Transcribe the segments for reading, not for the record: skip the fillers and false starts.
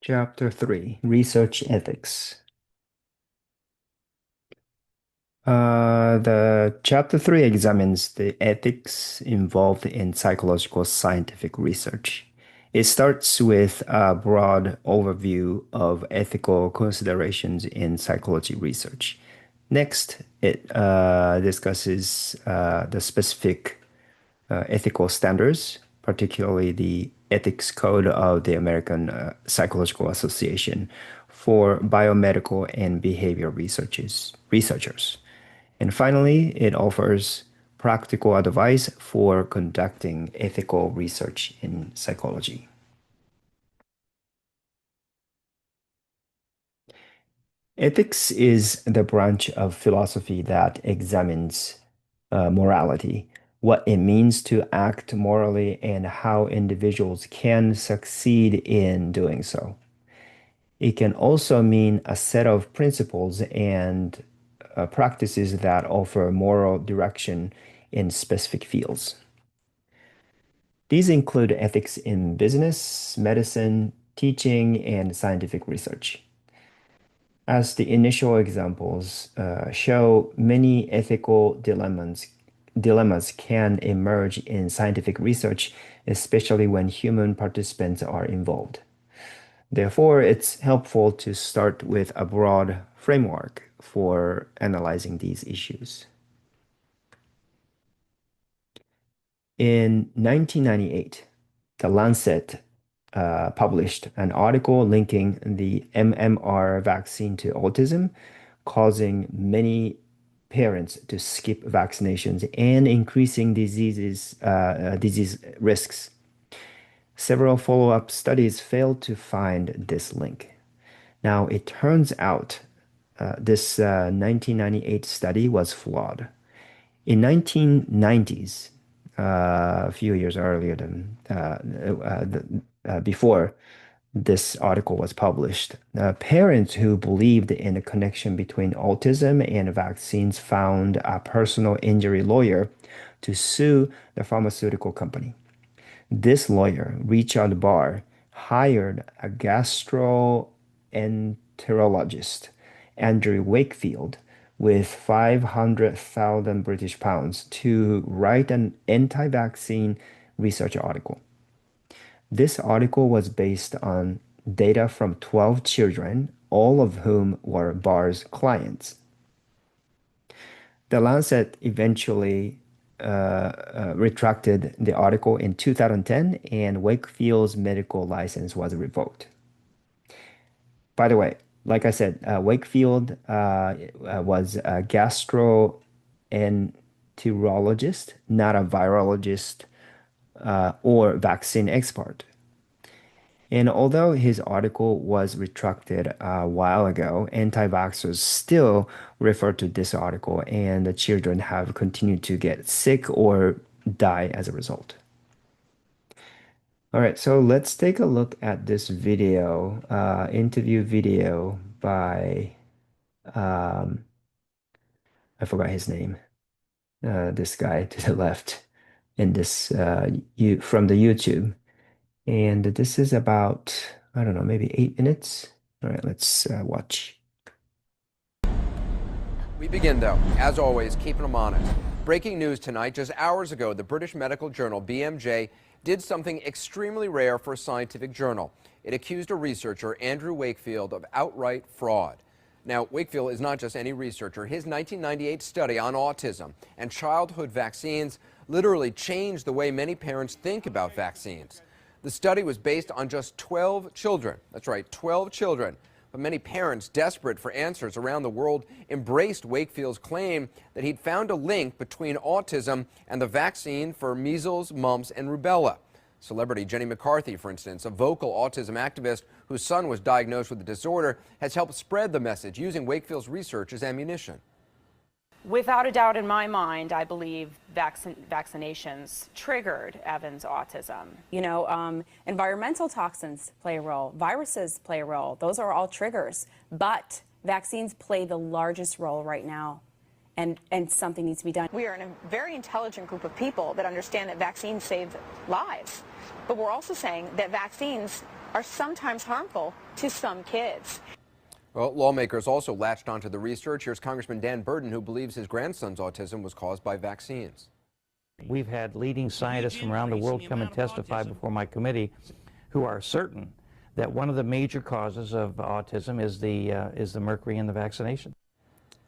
Chapter 3, Research Ethics. The Chapter 3 examines the ethics involved in psychological scientific research. It starts with a broad overview of ethical considerations in psychology research. Next, it discusses the specific ethical standards, particularly the Ethics Code of the American Psychological Association for biomedical and behavior researchers. And finally, it offers practical advice for conducting ethical research in psychology. Ethics is the branch of philosophy that examines morality, what it means to act morally, and how individuals can succeed in doing so. It can also mean a set of principles and practices that offer moral direction in specific fields. These include ethics in business, medicine, teaching, and scientific research. As the initial examples show, many ethical dilemmas can emerge in scientific research, especially when human participants are involved. Therefore, it's helpful to start with a broad framework for analyzing these issues. In 1998, The Lancet published an article linking the MMR vaccine to autism, causing many parents to skip vaccinations and increasing disease risks. Several follow-up studies failed to find this link. Now, it turns out this 1998 study was flawed. In 1990s, a few years earlier than before this article was published, parents who believed in a connection between autism and vaccines found a personal injury lawyer to sue the pharmaceutical company. This lawyer, Richard Barr, hired a gastroenterologist, Andrew Wakefield, with 500,000 British pounds to write an anti-vaccine research article. This article was based on data from 12 children, all of whom were Barr's clients. The Lancet eventually retracted the article in 2010, and Wakefield's medical license was revoked. By the way, like I said, Wakefield was a gastroenterologist, not a virologist or vaccine expert. And although his article was retracted a while ago, anti-vaxxers still refer to this article, and the children have continued to get sick or die as a result. All right, so let's take a look at this video, interview video by, um, I forgot his name, this guy to the left in this, from the YouTube. And this is about, I don't know, maybe 8 minutes. All right, let's watch. We begin, though, as always, keeping them honest. Breaking news tonight, just hours ago, the British medical journal BMJ did something extremely rare for a scientific journal. It accused a researcher, Andrew Wakefield, of outright fraud. Now, Wakefield is not just any researcher. His 1998 study on autism and childhood vaccines literally changed the way many parents think about vaccines. The study was based on just 12 children. That's right, 12 children. But many parents, desperate for answers around the world, embraced Wakefield's claim that he'd found a link between autism and the vaccine for measles, mumps, and rubella. Celebrity Jenny McCarthy, for instance, a vocal autism activist whose son was diagnosed with the disorder, has helped spread the message using Wakefield's research as ammunition. Without a doubt in my mind, I believe vaccinations triggered Evan's autism. You know, environmental toxins play a role, viruses play a role. Those are all triggers. But vaccines play the largest role right now, and something needs to be done. We are in a very intelligent group of people that understand that vaccines save lives. But we're also saying that vaccines are sometimes harmful to some kids. Well, lawmakers also latched onto the research. Here's Congressman Dan Burton, who believes his grandson's autism was caused by vaccines. We've had leading scientists from around the world come and testify before my committee who are certain that one of the major causes of autism is the mercury in the vaccination.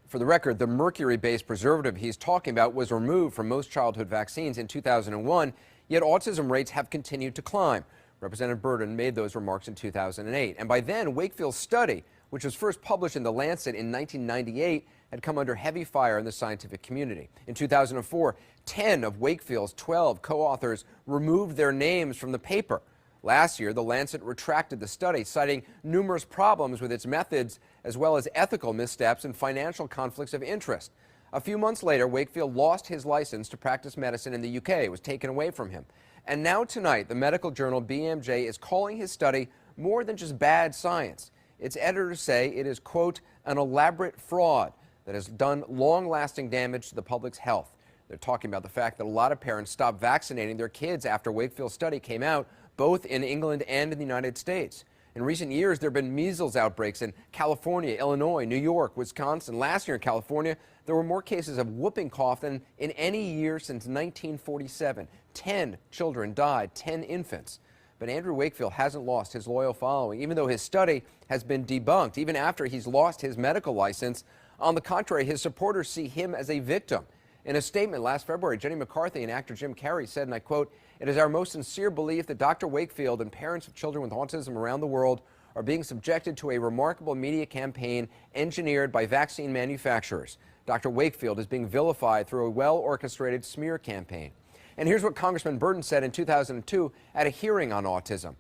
For the record, the mercury-based preservative he's talking about was removed from most childhood vaccines in 2001, yet autism rates have continued to climb. Representative Burton made those remarks in 2008. And by then, Wakefield's study, which was first published in The Lancet in 1998, had come under heavy fire in the scientific community. In 2004, 10 of Wakefield's 12 co-authors removed their names from the paper. Last year, The Lancet retracted the study, citing numerous problems with its methods, as well as ethical missteps and financial conflicts of interest. A few months later, Wakefield lost his license to practice medicine in the UK. It was taken away from him. And now tonight, the medical journal BMJ is calling his study more than just bad science. Its editors say it is, quote, an elaborate fraud that has done long-lasting damage to the public's health. They're talking about the fact that a lot of parents stopped vaccinating their kids after Wakefield's study came out, both in England and in the United States. In recent years, there have been measles outbreaks in California, Illinois, New York, Wisconsin. Last year in California, there were more cases of whooping cough than in any year since 1947. 10 children died, 10 infants. But Andrew Wakefield hasn't lost his loyal following, even though his study has been debunked, even after he's lost his medical license. On the contrary, his supporters see him as a victim. In a statement last February, Jenny McCarthy and actor Jim Carrey said, and I quote, "It is our most sincere belief that Dr. Wakefield and parents of children with autism around the world are being subjected to a remarkable media campaign engineered by vaccine manufacturers. Dr. Wakefield is being vilified through a well-orchestrated smear campaign." And here's what Congressman Burton said in 2002 at a hearing on autism.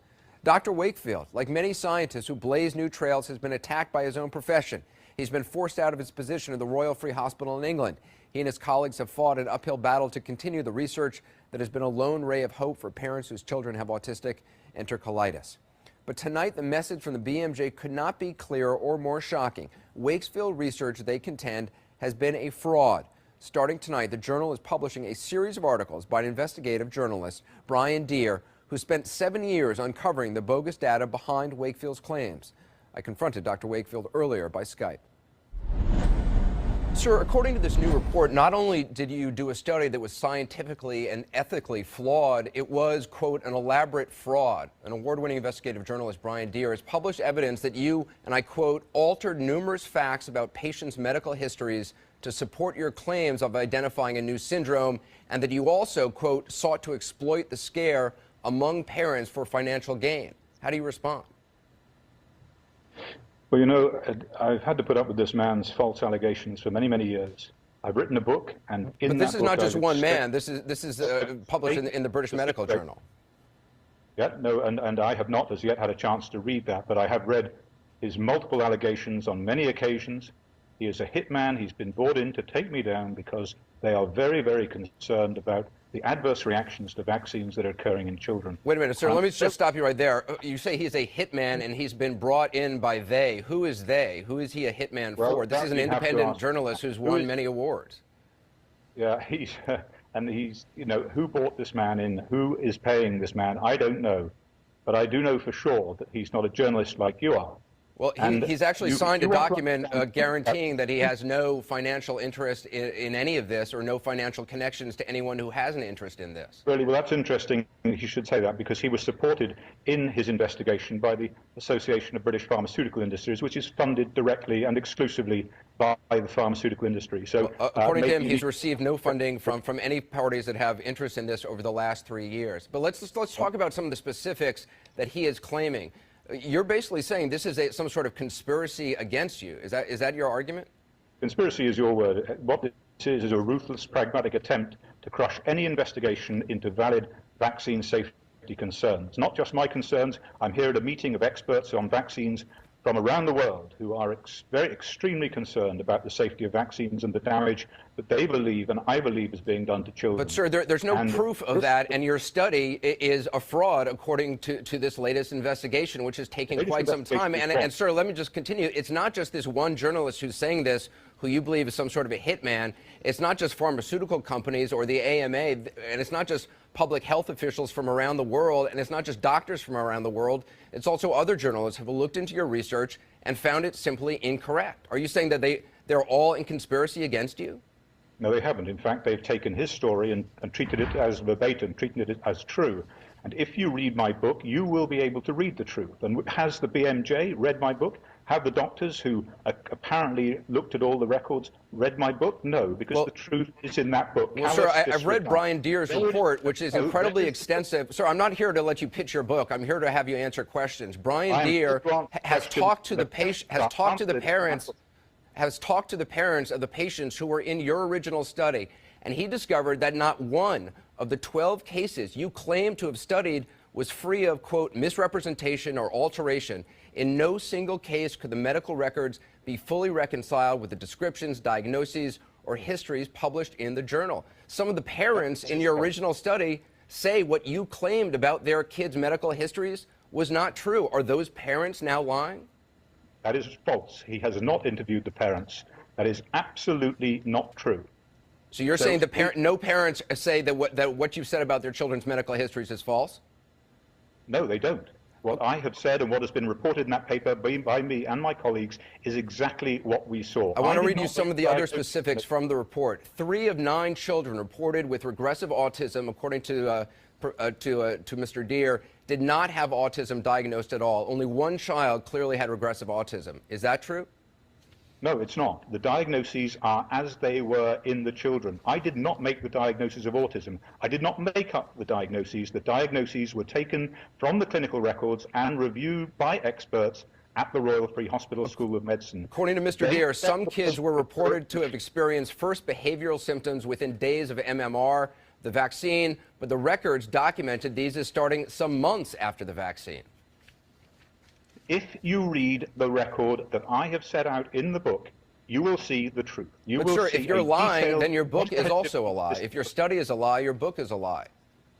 Dr. Wakefield, like many scientists who blaze new trails, has been attacked by his own profession. He's been forced out of his position in the Royal Free Hospital in England. He and his colleagues have fought an uphill battle to continue the research that has been a lone ray of hope for parents whose children have autistic enterocolitis. But tonight, the message from the BMJ could not be clearer or more shocking. Wakefield research, they contend, has been a fraud. Starting tonight, the Journal is publishing a series of articles by an investigative journalist, Brian Deere, who spent 7 years uncovering the bogus data behind Wakefield's claims. I confronted Dr. Wakefield earlier by Skype. Sir, according to this new report, not only did you do a study that was scientifically and ethically flawed, it was, quote, an elaborate fraud. An award-winning investigative journalist, Brian Deere, has published evidence that you, and I quote, altered numerous facts about patients' medical histories to support your claims of identifying a new syndrome, and that you also, quote, sought to exploit the scare among parents for financial gain. How do you respond? Well, you know, I've had to put up with this man's false allegations for many, many years. I've written a book, and in but this that is book, not just I've one man. This is published in the British Medical Journal. Yeah, no, and I have not as yet had a chance to read that, but I have read his multiple allegations on many occasions. He is a hitman. He's been brought in to take me down because they are very, very concerned about the adverse reactions to vaccines that are occurring in children. Wait a minute, sir. Let me just stop you right there. You say he's a hitman and he's been brought in by they. Who is they? Who is he a hitman for? This is an independent journalist who's won many awards. Yeah, and he's, you know, who brought this man in? Who is paying this man? I don't know. But I do know for sure that he's not a journalist like you are. Well, he's actually signed a document guaranteeing that he has no financial interest in any of this or no financial connections to anyone who has an interest in this. Really? Well, that's interesting. You should say that because he was supported in his investigation by the Association of British Pharmaceutical Industries, which is funded directly and exclusively by the pharmaceutical industry. So, according to him, he's received no funding from any parties that have interest in this over the last 3 years. But let's talk about some of the specifics that he is claiming. You're basically saying this is some sort of conspiracy against you. Is that your argument? Conspiracy is your word. What this is a ruthless, pragmatic attempt to crush any investigation into valid vaccine safety concerns. Not just my concerns. I'm here at a meeting of experts on vaccines from around the world who are extremely concerned about the safety of vaccines and the damage that they believe and I believe is being done to children. But, sir, there's no proof of that, and your study is a fraud according to this latest investigation, which is taking quite some time. And, sir, let me just continue. It's not just this one journalist who's saying this, who you believe is some sort of a hitman. It's not just pharmaceutical companies or the AMA, and it's not just public health officials from around the world, and it's not just doctors from around the world, it's also other journalists have looked into your research and found it simply incorrect. Are you saying that they're all in conspiracy against you? No, they haven't. In fact, they've taken his story and treated it as verbatim, treated it as true. And if you read my book, you will be able to read the truth. And has the BMJ read my book? Have the doctors who apparently looked at all the records read my book? No, because the truth is in that book. Well, sir, I've read Brian Deere's report, which is incredibly extensive. Sir, I'm not here to let you pitch your book. I'm here to have you answer questions. Brian Deere has talked to the patient, has talked to the parents, has talked to the parents of the patients who were in your original study, and he discovered that not one of the 12 cases you claim to have studied was free of, quote, misrepresentation or alteration. In no single case could the medical records be fully reconciled with the descriptions, diagnoses, or histories published in the journal. Some of the parents in your original study say what you claimed about their kids' medical histories was not true. Are those parents now lying? That is false. He has not interviewed the parents. That is absolutely not true. So you're saying no parents say that what you've said about their children's medical histories is false? No, they don't. What I have said and what has been reported in that paper by me and my colleagues is exactly what we saw. I want to read you some of the other specifics from the report. 3 of 9 children reported with regressive autism, according to Mr. Deere, did not have autism diagnosed at all. Only 1 child clearly had regressive autism. Is that true? No, it's not. The diagnoses are as they were in the children. I did not make the diagnosis of autism. I did not make up the diagnoses. The diagnoses were taken from the clinical records and reviewed by experts at the Royal Free Hospital School of Medicine. According to Mr. Deere, some kids were reported to have experienced first behavioral symptoms within days of MMR, the vaccine, but the records documented these as starting some months after the vaccine. If you read the record that I have set out in the book, you will see the truth. But sir, if you're lying, then your book is also a lie. If your study is a lie, your book is a lie.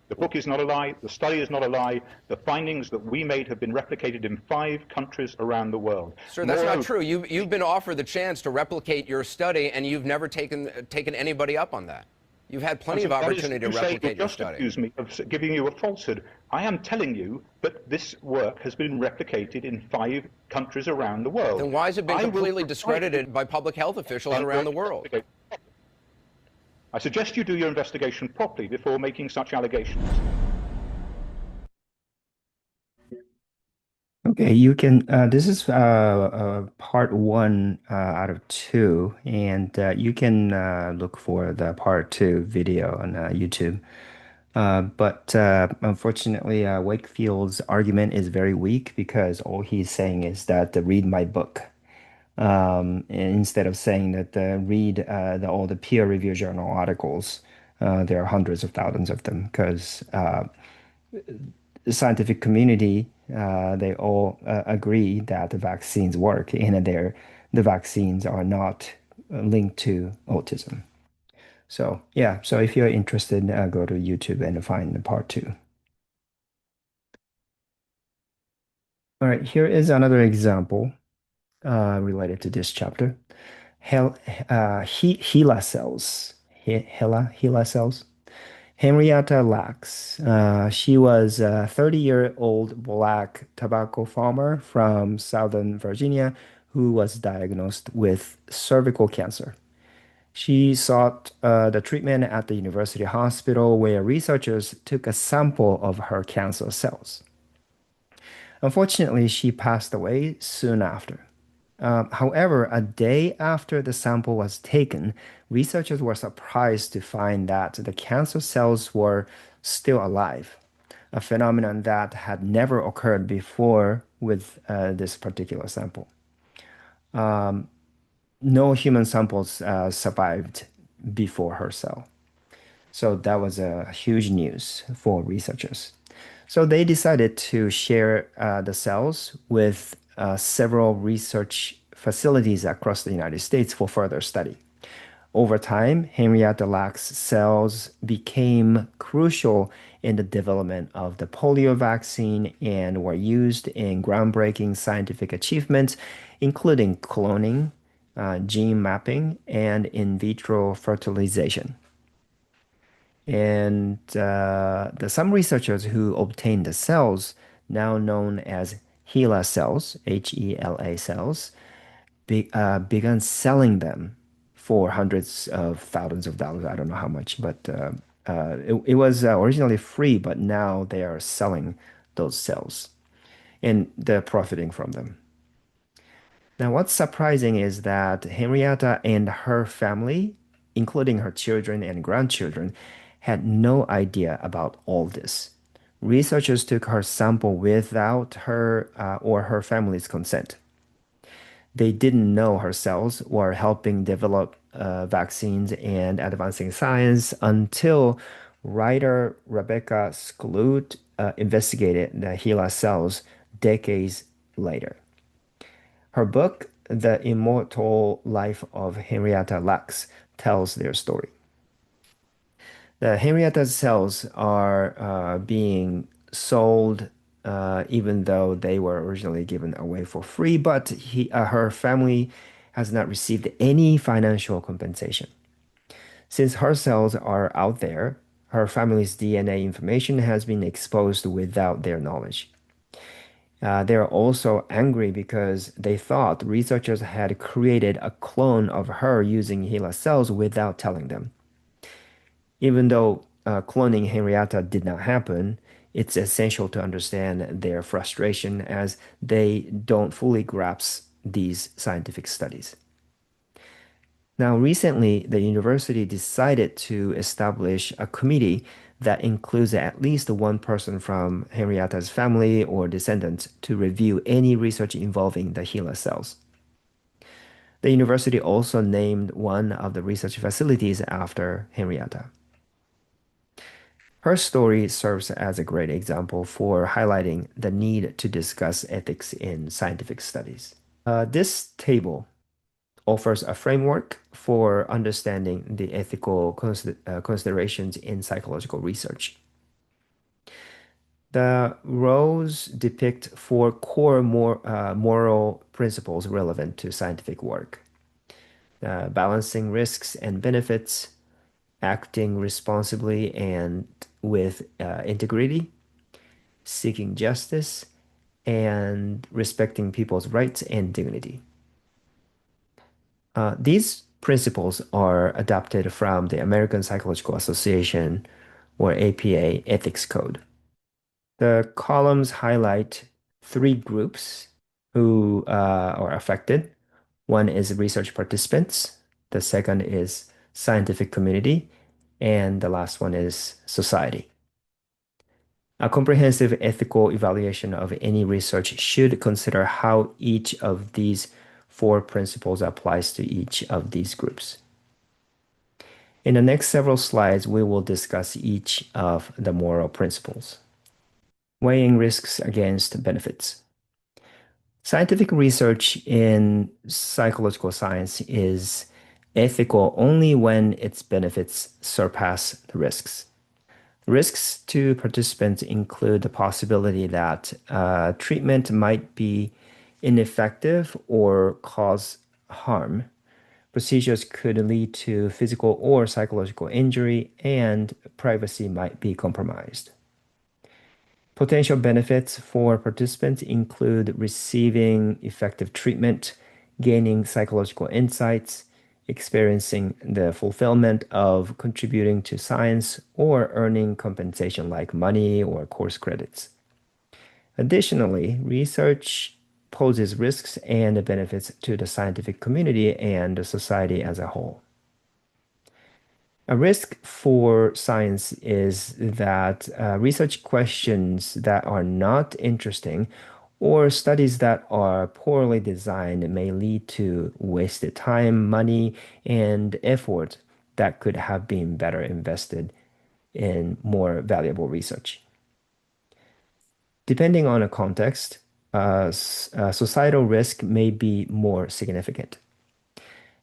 The book is not a lie. The study is not a lie. The findings that we made have been replicated in 5 countries around the world. Sir, that's not true. You've been offered the chance to replicate your study, and you've never taken anybody up on that. You've had plenty of opportunity to replicate your study. You just accuse me of giving you a falsehood. I am telling you that this work has been replicated in 5 countries around the world. Then why has it been completely discredited by public health officials around the world? I suggest you do your investigation properly before making such allegations. Okay, you can. This is part 1 out of 2, and you can look for the part 2 video on YouTube. But unfortunately, Wakefield's argument is very weak because all he's saying is that read my book, instead of saying that read all the peer-reviewed journal articles. There are hundreds of thousands of them because the scientific community, they all agree that the vaccines work and that the vaccines are not linked to autism. So yeah, so if you're interested, go to YouTube and find the part 2. All right, here is another example related to this chapter. HeLa cells. HeLa cells. Henrietta Lacks. She was a 30-year-old black tobacco farmer from Southern Virginia who was diagnosed with cervical cancer. She sought the treatment at the university hospital where researchers took a sample of her cancer cells. Unfortunately, she passed away soon after. However, a day after the sample was taken, researchers were surprised to find that the cancer cells were still alive, a phenomenon that had never occurred before with this particular sample. No human samples survived before her cell. So that was a huge news for researchers. So they decided to share the cells with several research facilities across the United States for further study. Over time, Henrietta Lacks cells became crucial in the development of the polio vaccine and were used in groundbreaking scientific achievements, including cloning, gene mapping, and in vitro fertilization. And some researchers who obtained the cells, now known as HeLa cells, HeLa cells, began selling them for hundreds of thousands of dollars. I don't know how much, but it was originally free, but now they are selling those cells and they're profiting from them. Now, what's surprising is that Henrietta and her family, including her children and grandchildren, had no idea about all this. Researchers took her sample without her or her family's consent. They didn't know her cells were helping develop vaccines and advancing science until writer Rebecca Skloot investigated the HeLa cells decades later. Her book, The Immortal Life of Henrietta Lacks, tells their story. The Henrietta cells are being sold even though they were originally given away for free, but her family has not received any financial compensation. Since her cells are out there, her family's DNA information has been exposed without their knowledge. They are also angry because they thought researchers had created a clone of her using HeLa cells without telling them. Even though cloning Henrietta did not happen, it's essential to understand their frustration as they don't fully grasp these scientific studies. Now, recently, the university decided to establish a committee that includes at least one person from Henrietta's family or descendants to review any research involving the HeLa cells. The university also named one of the research facilities after Henrietta. Her story serves as a great example for highlighting the need to discuss ethics in scientific studies. This table offers a framework for understanding the ethical considerations in psychological research. The rows depict four core moral principles relevant to scientific work: balancing risks and benefits, acting responsibly and with integrity, seeking justice, and respecting people's rights and dignity. These principles are adopted from the American Psychological Association, or APA, Ethics Code. The columns highlight three groups who are affected. One is research participants, the second is scientific community, and the last one is society. A comprehensive ethical evaluation of any research should consider how each of these four principles applies to each of these groups. In the next several slides, we will discuss each of the moral principles. Weighing risks against benefits. Scientific research in psychological science is ethical only when its benefits surpass the risks. Risks to participants include the possibility that treatment might be ineffective or cause harm. Procedures could lead to physical or psychological injury, and privacy might be compromised. Potential benefits for participants include receiving effective treatment, gaining psychological insights, experiencing the fulfillment of contributing to science, or earning compensation like money or course credits. Additionally, research poses risks and benefits to the scientific community and the society as a whole. A risk for science is that research questions that are not interesting or studies that are poorly designed may lead to wasted time, money, and effort that could have been better invested in more valuable research. Depending on a context, societal risk may be more significant.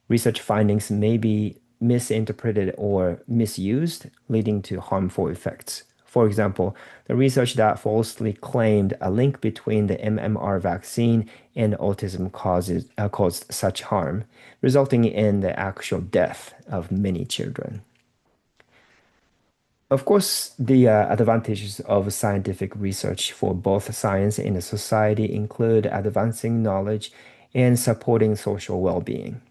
Research findings may be misinterpreted or misused, leading to harmful effects. For example, the research that falsely claimed a link between the MMR vaccine and autism caused such harm, resulting in the actual death of many children. Of course, the advantages of scientific research for both science and society include advancing knowledge and supporting social well-being.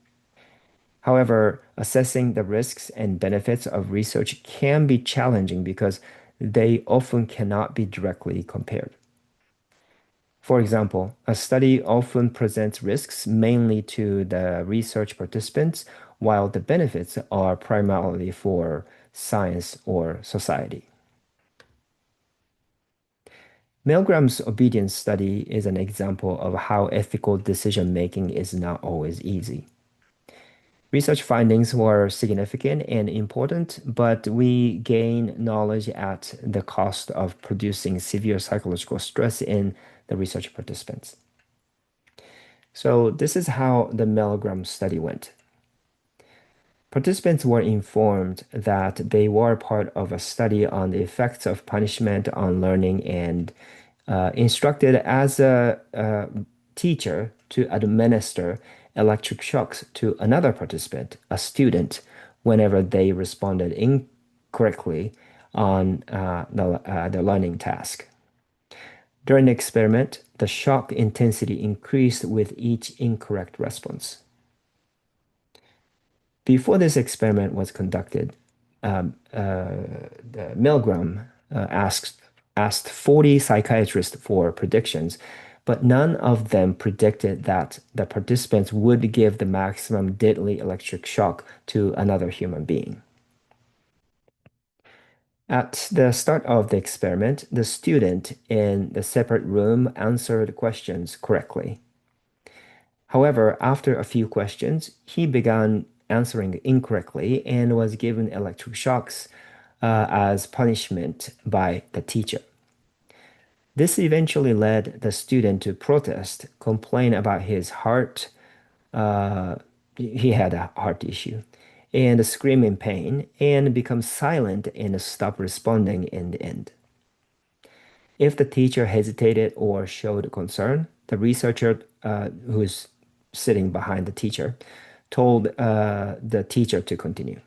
However, assessing the risks and benefits of research can be challenging because they often cannot be directly compared. For example, a study often presents risks mainly to the research participants, while the benefits are primarily for science or society. Milgram's obedience study is an example of how ethical decision making is not always easy. Research findings were significant and important, but we gain knowledge at the cost of producing severe psychological stress in the research participants. So this is how the Milgram study went. Participants were informed that they were part of a study on the effects of punishment on learning and instructed as a teacher to administer electric shocks to another participant, a student, whenever they responded incorrectly on the learning task. During the experiment, the shock intensity increased with each incorrect response. Before this experiment was conducted, Milgram asked 40 psychiatrists for predictions, but none of them predicted that the participants would give the maximum deadly electric shock to another human being. At the start of the experiment, the student in the separate room answered questions correctly. However, after a few questions, he began answering incorrectly and was given electric shocks as punishment by the teacher. This eventually led the student to protest, complain about his heart. He had a heart issue, and scream in pain, and become silent and stop responding in the end. If the teacher hesitated or showed concern, the researcher who's sitting behind the teacher told the teacher to continue.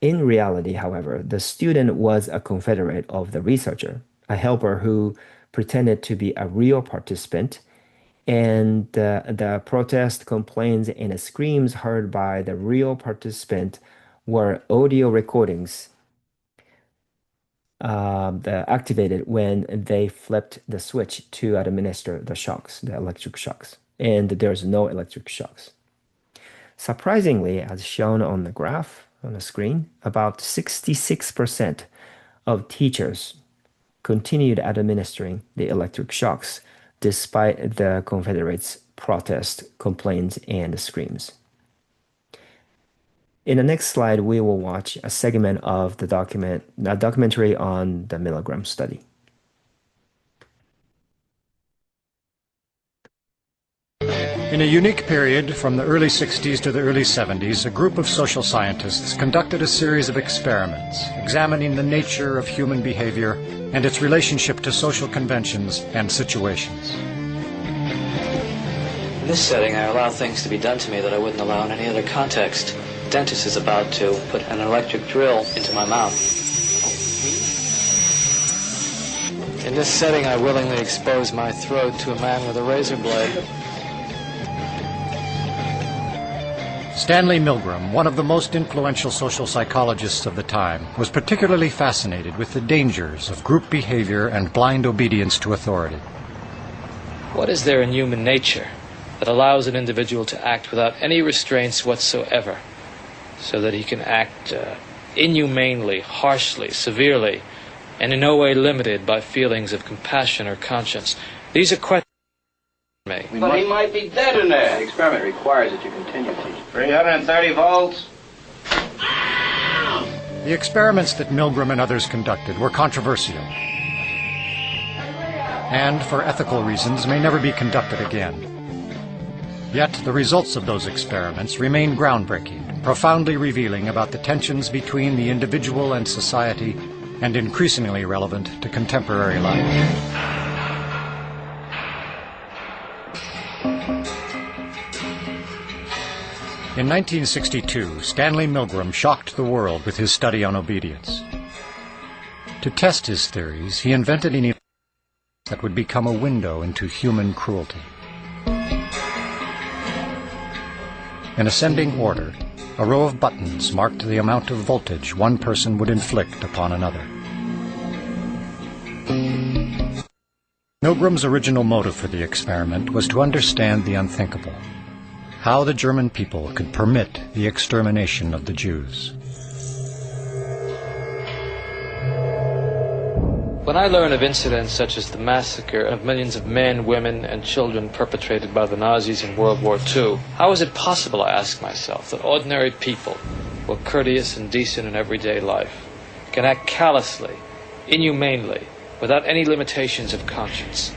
In reality, however, the student was a confederate of the researcher, a helper who pretended to be a real participant, and the protest, complaints, and screams heard by the real participant were audio recordings activated when they flipped the switch to administer the shocks, the electric shocks, and there's no electric shocks. Surprisingly, as shown on the graph on the screen, about 66% of teachers continued administering the electric shocks despite the Confederates' protest, complaints, and screams. In the next slide, we will watch a segment of the documentary on the Milgram study. In a unique period from the early 60s to the early 70s, a group of social scientists conducted a series of experiments examining the nature of human behavior and its relationship to social conventions and situations. In this setting, I allow things to be done to me that I wouldn't allow in any other context. The dentist is about to put an electric drill into my mouth. In this setting, I willingly expose my throat to a man with a razor blade. Stanley Milgram, one of the most influential social psychologists of the time, was particularly fascinated with the dangers of group behavior and blind obedience to authority. What is there in human nature that allows an individual to act without any restraints whatsoever, so that he can act inhumanely, harshly, severely, and in no way limited by feelings of compassion or conscience? These are questions. But he might be dead in there. The experiment requires that you continue teaching. 330 volts. The experiments that Milgram and others conducted were controversial, and for ethical reasons may never be conducted again. Yet the results of those experiments remain groundbreaking, profoundly revealing about the tensions between the individual and society, and increasingly relevant to contemporary life. In 1962, Stanley Milgram shocked the world with his study on obedience. To test his theories, he invented an event that would become a window into human cruelty. In ascending order, a row of buttons marked the amount of voltage one person would inflict upon another. Milgram's original motive for the experiment was to understand the unthinkable, how the German people could permit the extermination of the Jews. When I learn of incidents such as the massacre of millions of men, women, and children perpetrated by the Nazis in World War II, how is it possible, I ask myself, that ordinary people, who are courteous and decent in everyday life, can act callously, inhumanely, without any limitations of conscience?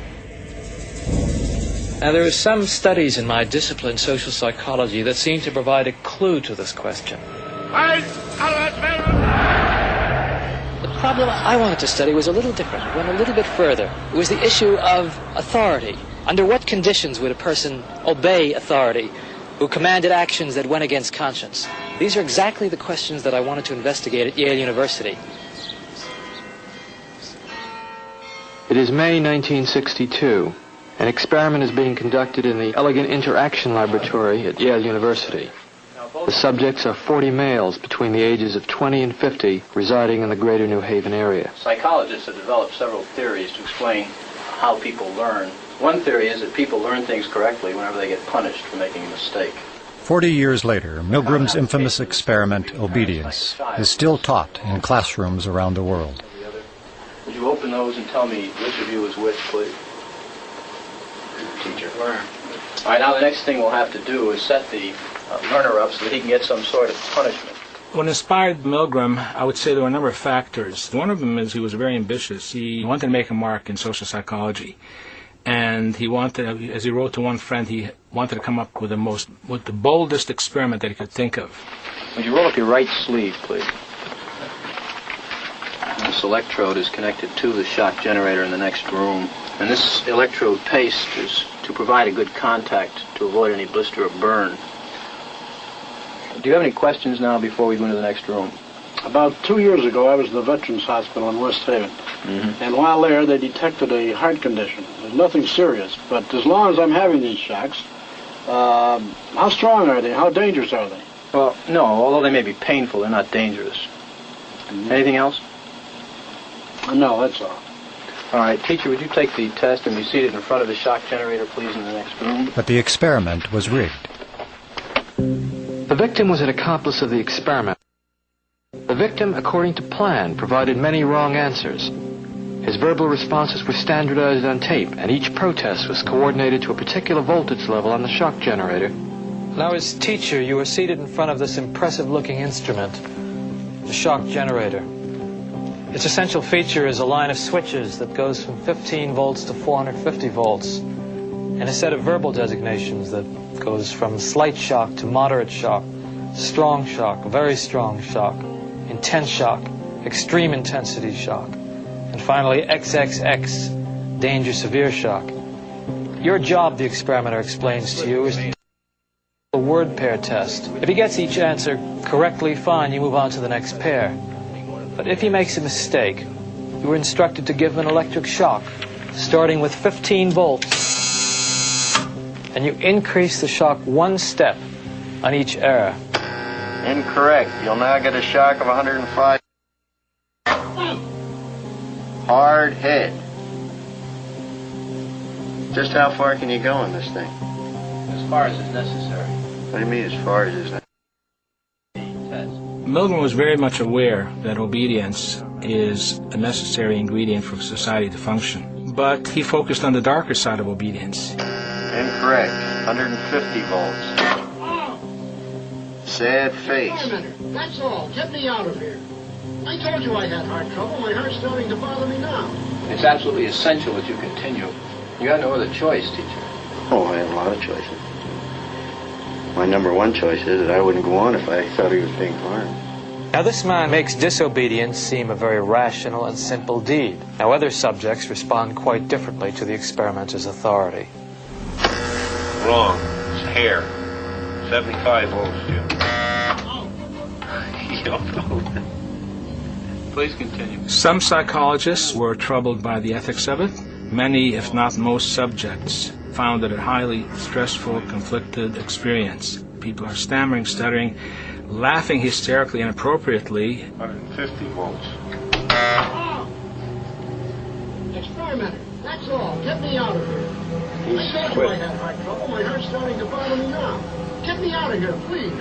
Now, there are some studies in my discipline, social psychology, that seem to provide a clue to this question. The problem I wanted to study was a little different. It went a little bit further. It was the issue of authority. Under what conditions would a person obey authority who commanded actions that went against conscience? These are exactly the questions that I wanted to investigate at Yale University. It is May 1962. An experiment is being conducted in the Elegant Interaction Laboratory at Yale University. The subjects are 40 males between the ages of 20 and 50 residing in the greater New Haven area. Psychologists have developed several theories to explain how people learn. One theory is that people learn things correctly whenever they get punished for making a mistake. 40 years later, Milgram's infamous experiment, obedience, is still taught in classrooms around the world. Would you open those and tell me which of you is which, please? Teacher. All right, now the next thing we'll have to do is set the learner up so that he can get some sort of punishment. What inspired Milgram, I would say there were a number of factors. One of them is he was very ambitious. He wanted to make a mark in social psychology. And he wanted, as he wrote to one friend, he wanted to come up with the boldest experiment that he could think of. Would you roll up your right sleeve, please? This electrode is connected to the shock generator in the next room. And this electrode paste is to provide a good contact to avoid any blister or burn. Do you have any questions now before we go into the next room? About 2 years ago, I was in the Veterans Hospital in West Haven. And while there, they detected a heart condition. There's nothing serious, but as long as I'm having these shocks, how strong are they? How dangerous are they? Well, no, although they may be painful, they're not dangerous. Anything else? No, that's all. All right, teacher, would you take the test and be seated in front of the shock generator, please, in the next room? But the experiment was rigged. The victim was an accomplice of the experiment. The victim, according to plan, provided many wrong answers. His verbal responses were standardized on tape, and each protest was coordinated to a particular voltage level on the shock generator. Now, as teacher, you were seated in front of this impressive-looking instrument, the shock generator. Its essential feature is a line of switches that goes from 15 volts to 450 volts, and a set of verbal designations that goes from slight shock to moderate shock, strong shock, very strong shock, intense shock, extreme intensity shock, and finally XXX, danger severe shock. Your job, the experimenter explains to you, is a word pair test. If he gets each answer correctly, fine, you move on to the next pair. But if he makes a mistake, you are instructed to give him an electric shock, starting with 15 volts, and you increase the shock one step on each error. Incorrect. You'll now get a shock of 105. Hard hit. Just how far can you go in this thing? As far as is necessary. What do you mean, as far as is necessary? Milgram was very much aware that obedience is a necessary ingredient for society to function. But he focused on the darker side of obedience. Incorrect. 150 volts. Sad face. Wait a minute. That's all. Get me out of here. I told you I had heart trouble. My heart's starting to bother me now. It's absolutely essential that you continue. You got no other choice, teacher. Oh, I have a lot of choices. My number one choice is that I wouldn't go on if I thought he was being harmed. Now, this man makes disobedience seem a very rational and simple deed. Now, other subjects respond quite differently to the experimenter's authority. Wrong. It's hair. 75 volts, Jim. Please continue. Some psychologists were troubled by the ethics of it. Many, if not most subjects, found it a highly stressful, conflicted experience. People are stammering, stuttering, laughing hysterically, inappropriately. 150 volts. Experiment. That's all. Get me out of here. I told you I had heart trouble. My heart's starting to bother me now. Get me out of here, please.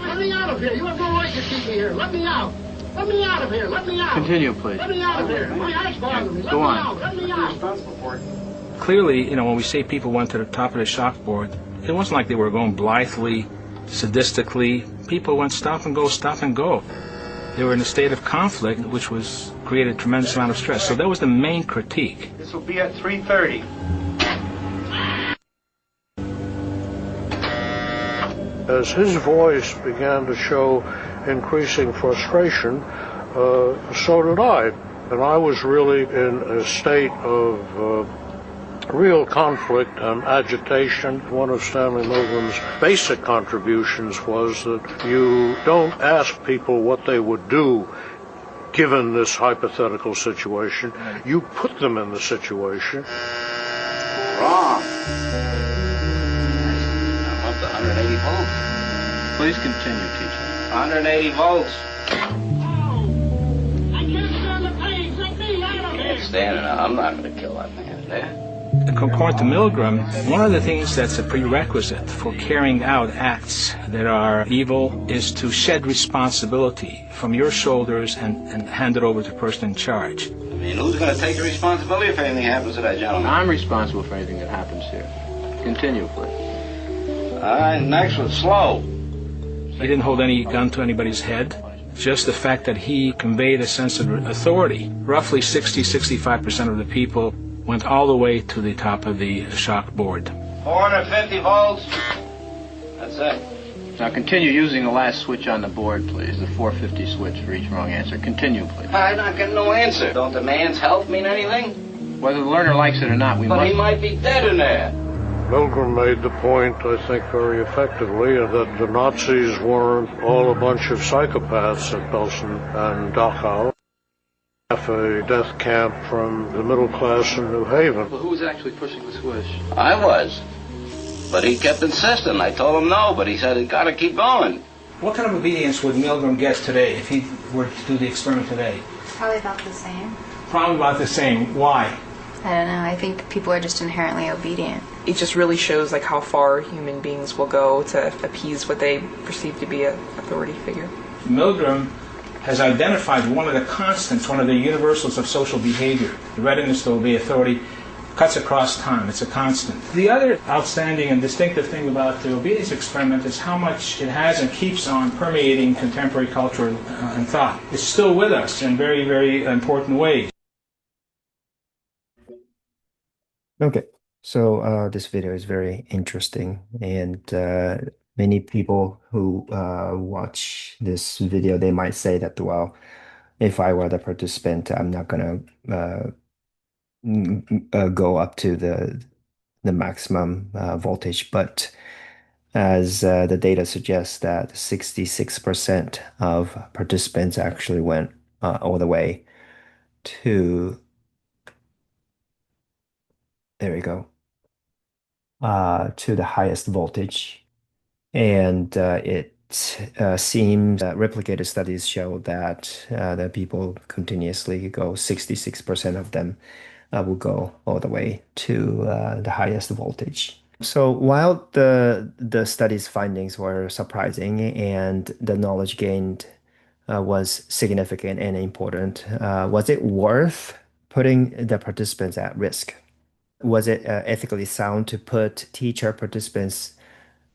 Let me out of here. You have no right to keep me here. Let me out. Let me out of here. Let me out. Continue, please. Let me out of here. My heart's bothering me. Let Go me on. out. Let me out. Clearly, when we say people went to the top of the chalkboard, it wasn't like they were going blithely, sadistically. People went stop and go, stop and go. They were in a state of conflict, which created a tremendous amount of stress. So that was the main critique. This will be at 3:30. As his voice began to show increasing frustration, so did I. And I was really in a state of real conflict and agitation. One of Stanley Milgram's basic contributions was that you don't ask people what they would do given this hypothetical situation. You put them in the situation. Wrong. I'm up to 180 volts. Please continue, teacher. 180 volts. I can't stand the pain. Let me out of here. Can't stand it. I'm not going to kill that man there. According to Milgram, one of the things that's a prerequisite for carrying out acts that are evil is to shed responsibility from your shoulders and hand it over to the person in charge. I mean, who's going to take the responsibility if anything happens to that gentleman? I'm responsible for anything that happens here. Continue, please. All right, next one, slow. He didn't hold any gun to anybody's head. Just the fact that he conveyed a sense of authority. Roughly 60-65% of the people went all the way to the top of the chalkboard. 450 volts. That's it. Now continue using the last switch on the board, please. The 450 switch for each wrong answer. Continue, please. I'm not getting no answer. Don't the man's health mean anything? Whether the learner likes it or not, we But must... he might be dead in there. Milgram made the point, I think very effectively, that the Nazis weren't all a bunch of psychopaths at Belsen and Dachau. Half a death camp from the middle class in New Haven. Well, who was actually pushing the switch? I was. But he kept insisting. I told him no, but he said he got to keep going. What kind of obedience would Milgram get today if he were to do the experiment today? Probably about the same. Probably about the same. Why? I don't know. I think people are just inherently obedient. It just really shows how far human beings will go to appease what they perceive to be an authority figure. Milgram has identified one of the constants, one of the universals of social behavior. The readiness to obey authority cuts across time. It's a constant. The other outstanding and distinctive thing about the obedience experiment is how much it has and keeps on permeating contemporary culture and thought. It's still with us in very, very important ways. Okay, so this video is very interesting, and many people who watch this video, they might say that, well, if I were the participant, I'm not gonna go up to the maximum voltage, but as the data suggests that 66% of participants actually went all the way to, there we go, to the highest voltage. And it seems that replicated studies show that the people continuously go, 66% of them will go all the way to the highest voltage. So while the study's findings were surprising and the knowledge gained was significant and important, was it worth putting the participants at risk? Was it ethically sound to put teacher participants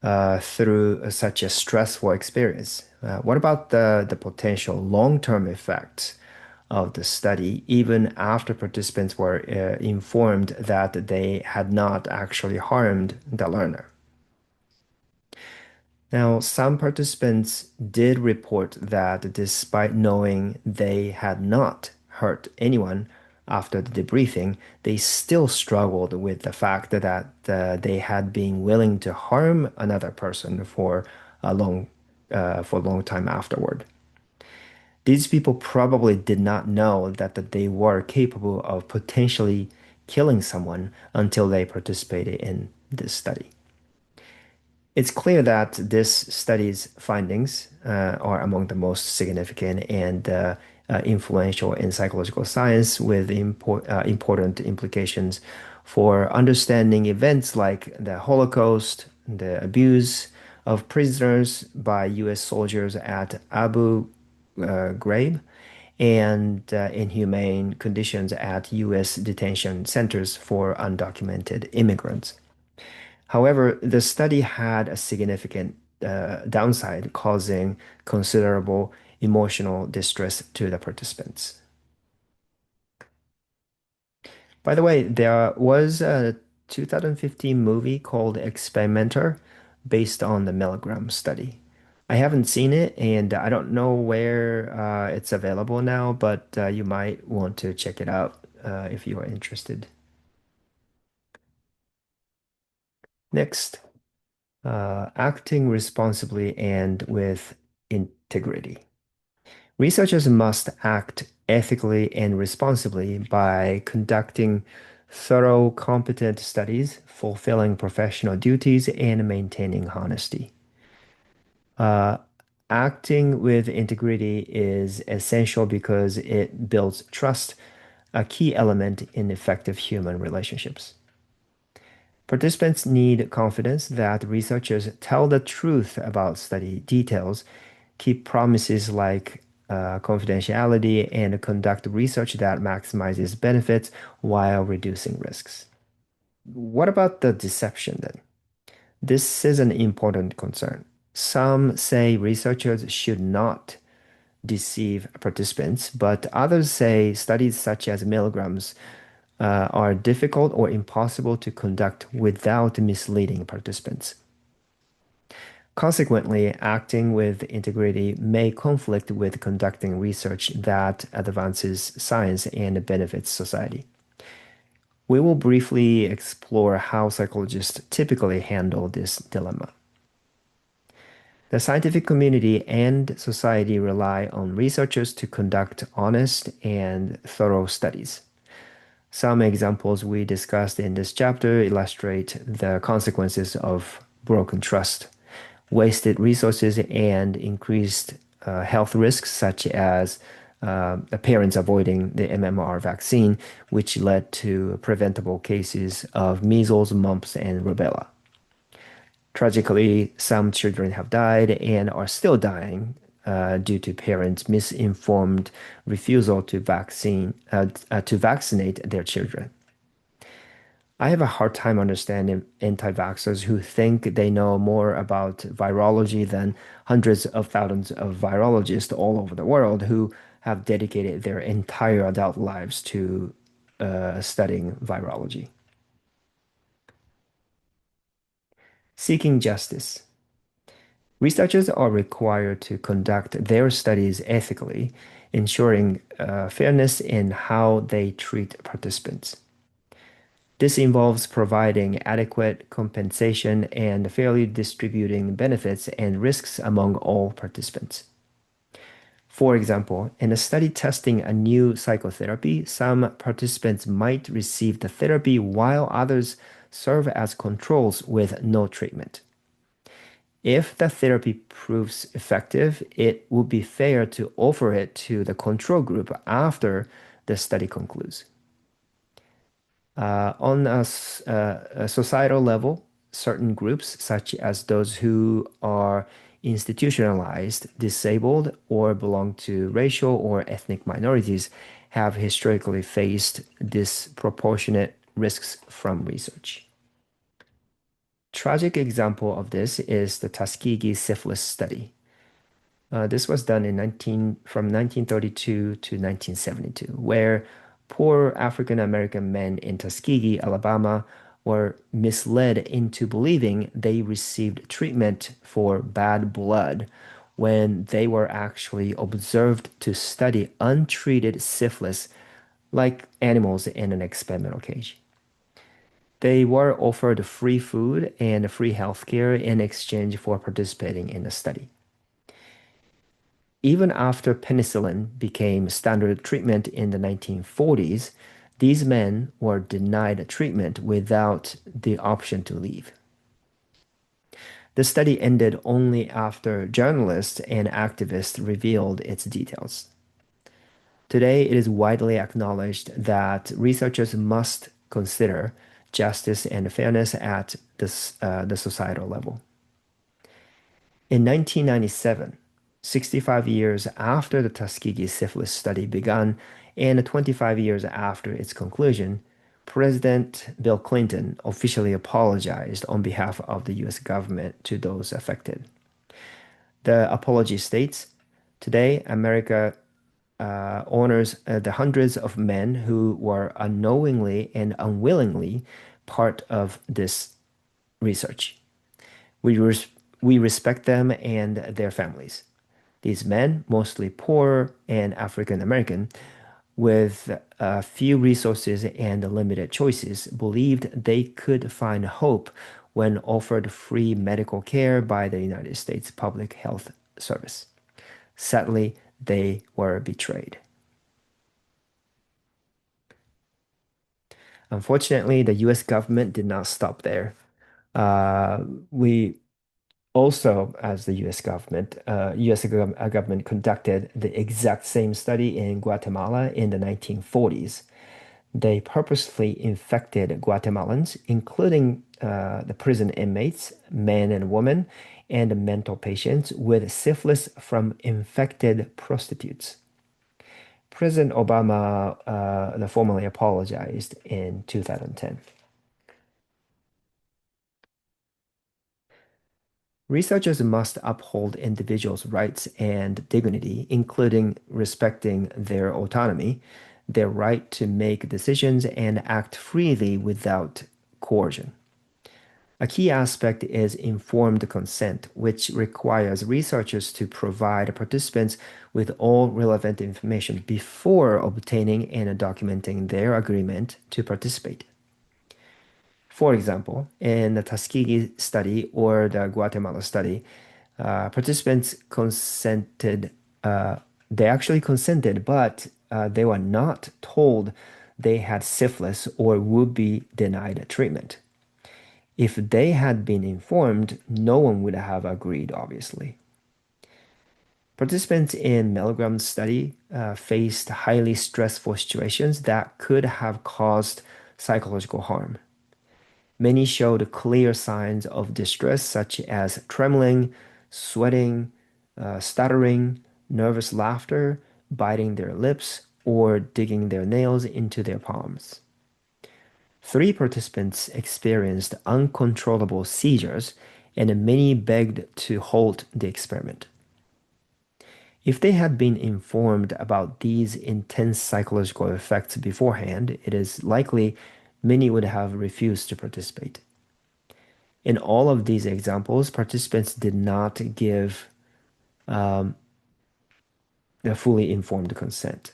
through such a stressful experience? What about the potential long-term effects of the study, even after participants were informed that they had not actually harmed the learner? Now, some participants did report that despite knowing they had not hurt anyone after the debriefing, they still struggled with the fact that they had been willing to harm another person for a long time afterward. These people probably did not know that they were capable of potentially killing someone until they participated in this study. It's clear that this study's findings are among the most significant and influential in psychological science, with important implications for understanding events like the Holocaust, the abuse of prisoners by US soldiers at Abu Ghraib, and inhumane conditions at US detention centers for undocumented immigrants. However, the study had a significant downside, causing considerable emotional distress to the participants. By the way, there was a 2015 movie called Experimenter based on the milligram study. I haven't seen it, and I don't know where it's available now, but you might want to check it out if you are interested. Next, acting responsibly and with integrity. Researchers must act ethically and responsibly by conducting thorough, competent studies, fulfilling professional duties, and maintaining honesty. Uh, Acting with integrity is essential because it builds trust, a key element in effective human relationships. Participants need confidence that researchers tell the truth about study details, keep promises like confidentiality, and conduct research that maximizes benefits while reducing risks. What about the deception then? This is an important concern. Some say researchers should not deceive participants, but others say studies such as milligrams are difficult or impossible to conduct without misleading participants. Consequently, acting with integrity may conflict with conducting research that advances science and benefits society. We will briefly explore how psychologists typically handle this dilemma. The scientific community and society rely on researchers to conduct honest and thorough studies. Some examples we discussed in this chapter illustrate the consequences of broken trust, wasted resources, and increased health risks, such as the parents avoiding the MMR vaccine, which led to preventable cases of measles, mumps, and rubella. Tragically, some children have died and are still dying due to parents' misinformed refusal to vaccinate their children. I have a hard time understanding anti-vaxxers who think they know more about virology than hundreds of thousands of virologists all over the world who have dedicated their entire adult lives to studying virology. Seeking justice. Researchers are required to conduct their studies ethically, ensuring fairness in how they treat participants. This involves providing adequate compensation and fairly distributing benefits and risks among all participants. For example, in a study testing a new psychotherapy, some participants might receive the therapy while others serve as controls with no treatment. If the therapy proves effective, it would be fair to offer it to the control group after the study concludes. On a societal level, certain groups, such as those who are institutionalized, disabled, or belong to racial or ethnic minorities, have historically faced disproportionate risks from research. Tragic example of this is the Tuskegee syphilis study. This was done from 1932 to 1972, where poor African American men in Tuskegee, Alabama, were misled into believing they received treatment for bad blood when they were actually observed to study untreated syphilis like animals in an experimental cage. They were offered free food and free healthcare in exchange for participating in the study. Even after penicillin became standard treatment in the 1940s, these men were denied treatment without the option to leave. The study ended only after journalists and activists revealed its details. Today, it is widely acknowledged that researchers must consider justice and fairness at the societal level. In 1997, 65 years after the Tuskegee syphilis study began and 25 years after its conclusion, President Bill Clinton officially apologized on behalf of the US government to those affected. The apology states, "Today, America honors the hundreds of men who were unknowingly and unwillingly part of this research. We, res we respect them and their families. These men, mostly poor and African American, with few resources and limited choices, believed they could find hope when offered free medical care by the United States Public Health Service. Sadly, they were betrayed." Unfortunately, the US government did not stop there. We also, as the US government, government conducted the exact same study in Guatemala in the 1940s. They purposely infected Guatemalans, including the prison inmates, men and women, and mental patients with syphilis from infected prostitutes. President Obama formally apologized in 2010. Researchers must uphold individuals' rights and dignity, including respecting their autonomy, their right to make decisions and act freely without coercion. A key aspect is informed consent, which requires researchers to provide participants with all relevant information before obtaining and documenting their agreement to participate. For example, in the Tuskegee study or the Guatemala study, participants consented, they actually consented, but they were not told they had syphilis or would be denied treatment. If they had been informed, no one would have agreed, obviously. Participants in Milgram's study faced highly stressful situations that could have caused psychological harm. Many showed clear signs of distress, such as trembling, sweating, stuttering, nervous laughter, biting their lips, or digging their nails into their palms. 3 participants experienced uncontrollable seizures, and many begged to halt the experiment. If they had been informed about these intense psychological effects beforehand, it is likely many would have refused to participate. In all of these examples, participants did not give a fully informed consent.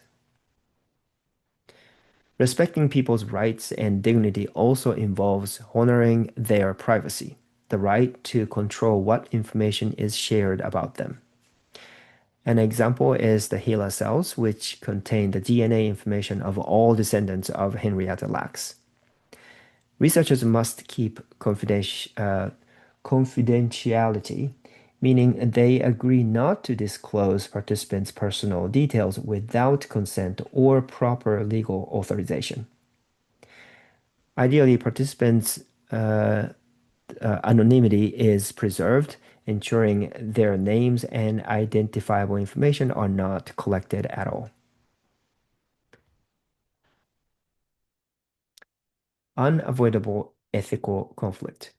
Respecting people's rights and dignity also involves honoring their privacy, the right to control what information is shared about them. An example is the HeLa cells, which contain the DNA information of all descendants of Henrietta Lacks. Researchers must keep confidentiality, meaning they agree not to disclose participants' personal details without consent or proper legal authorization. Ideally, participants' anonymity is preserved, ensuring their names and identifiable information are not collected at all. Unavoidable ethical conflict.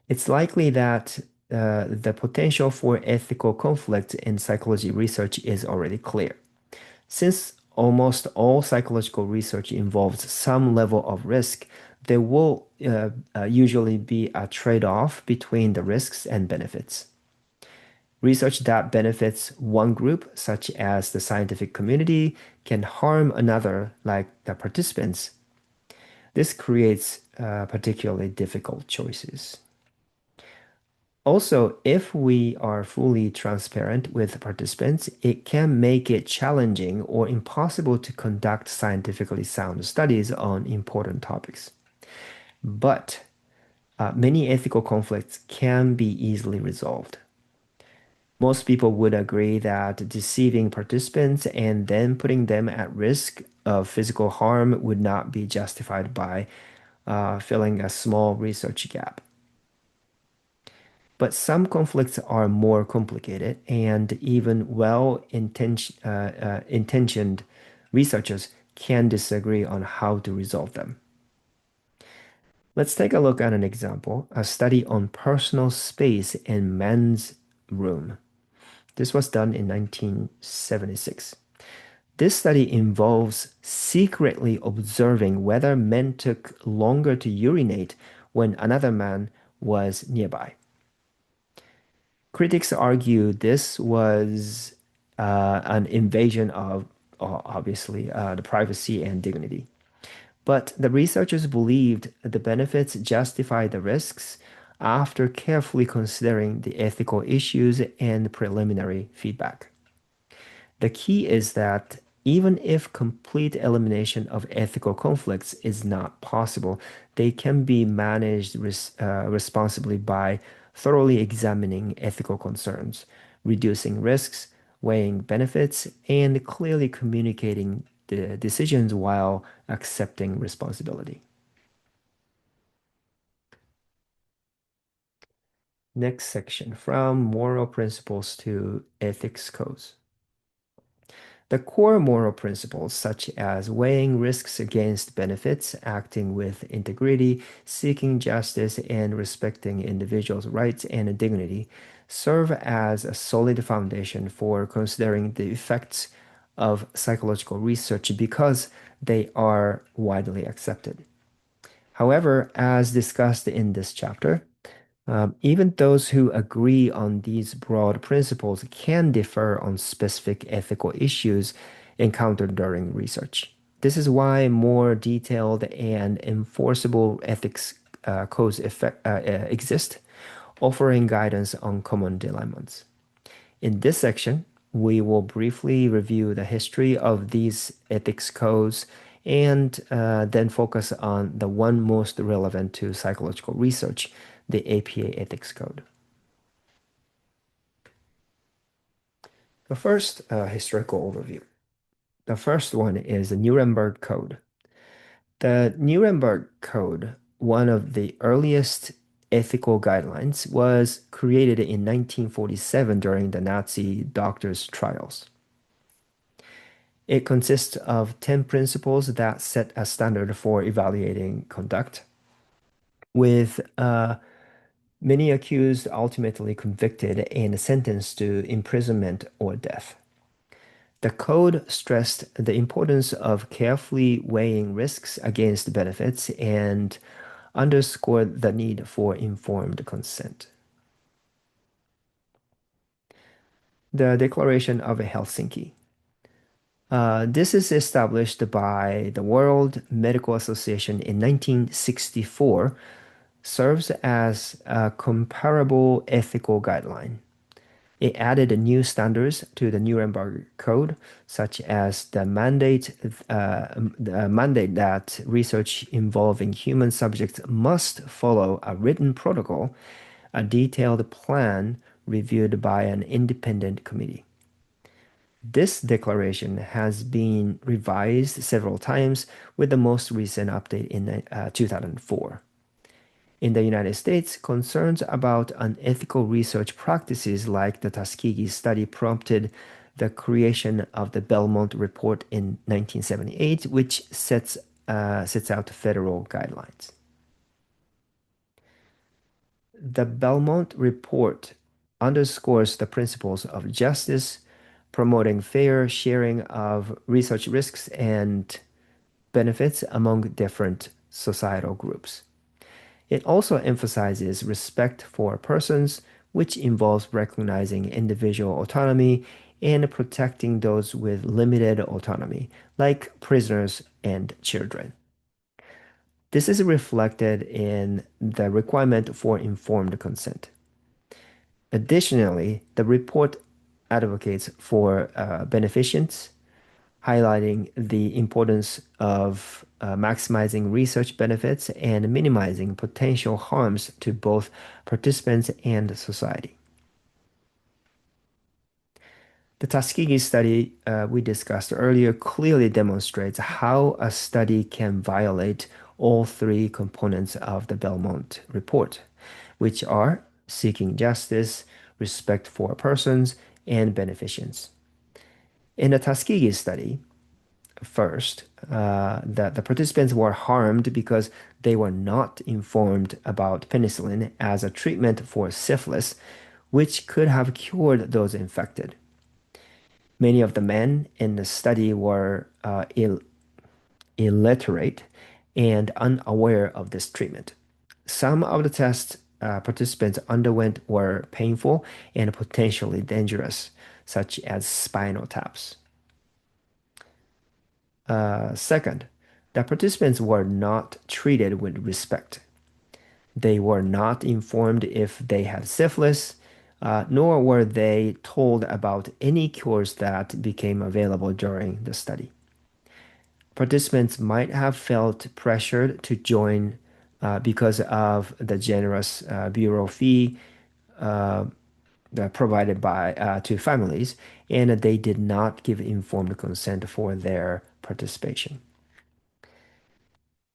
It's likely that the potential for ethical conflict in psychology research is already clear. Since almost all psychological research involves some level of risk, there will usually be a trade-off between the risks and benefits. Research that benefits one group, such as the scientific community, can harm another, like the participants. This creates particularly difficult choices. Also, if we are fully transparent with participants, it can make it challenging or impossible to conduct scientifically sound studies on important topics. But many ethical conflicts can be easily resolved. Most people would agree that deceiving participants and then putting them at risk of physical harm would not be justified by filling a small research gap. But some conflicts are more complicated, and even intentioned researchers can disagree on how to resolve them. Let's take a look at an example, a study on personal space in men's room. This was done in 1976. This study involves secretly observing whether men took longer to urinate when another man was nearby. Critics argue this was an invasion of, obviously, the privacy and dignity. But the researchers believed the benefits justify the risks after carefully considering the ethical issues and preliminary feedback. The key is that even if complete elimination of ethical conflicts is not possible, they can be managed responsibly by thoroughly examining ethical concerns, reducing risks, weighing benefits, and clearly communicating the decisions while accepting responsibility. Next section, from moral principles to ethics codes. The core moral principles, such as weighing risks against benefits, acting with integrity, seeking justice, and respecting individuals' rights and dignity, serve as a solid foundation for considering the effects of psychological research because they are widely accepted. However, as discussed in this chapter, even those who agree on these broad principles can differ on specific ethical issues encountered during research. This is why more detailed and enforceable ethics codes exist, offering guidance on common dilemmas. In this section, we will briefly review the history of these ethics codes and then focus on the one most relevant to psychological research, the APA Ethics Code. The first historical overview. The first one is the Nuremberg Code. The Nuremberg Code, one of the earliest ethical guidelines, was created in 1947 during the Nazi doctors' trials. It consists of 10 principles that set a standard for evaluating conduct, with many accused ultimately convicted and sentenced to imprisonment or death. The code stressed the importance of carefully weighing risks against benefits and underscored the need for informed consent. The Declaration of Helsinki. This is established by the World Medical Association in 1964, serves as a comparable ethical guideline. It added new standards to the Nuremberg Code, such as the mandate that research involving human subjects must follow a written protocol, a detailed plan reviewed by an independent committee. This declaration has been revised several times, with the most recent update in 2004. In the United States, concerns about unethical research practices like the Tuskegee study prompted the creation of the Belmont Report in 1978, which sets out federal guidelines. The Belmont Report underscores the principles of justice, promoting fair sharing of research risks and benefits among different societal groups. It also emphasizes respect for persons, which involves recognizing individual autonomy and protecting those with limited autonomy, like prisoners and children. This is reflected in the requirement for informed consent. Additionally, the report advocates for beneficence, highlighting the importance of maximizing research benefits and minimizing potential harms to both participants and society. The Tuskegee study we discussed earlier clearly demonstrates how a study can violate all three components of the Belmont report, which are seeking justice, respect for persons, and beneficence. In the Tuskegee study, first, the participants were harmed because they were not informed about penicillin as a treatment for syphilis, which could have cured those infected. Many of the men in the study were illiterate and unaware of this treatment. Some of the test participants underwent were painful and potentially dangerous, such as spinal taps. Second, the participants were not treated with respect. They were not informed if they had syphilis, nor were they told about any cures that became available during the study. Participants might have felt pressured to join because of the generous bureau fee provided by to families, and they did not give informed consent for their participation.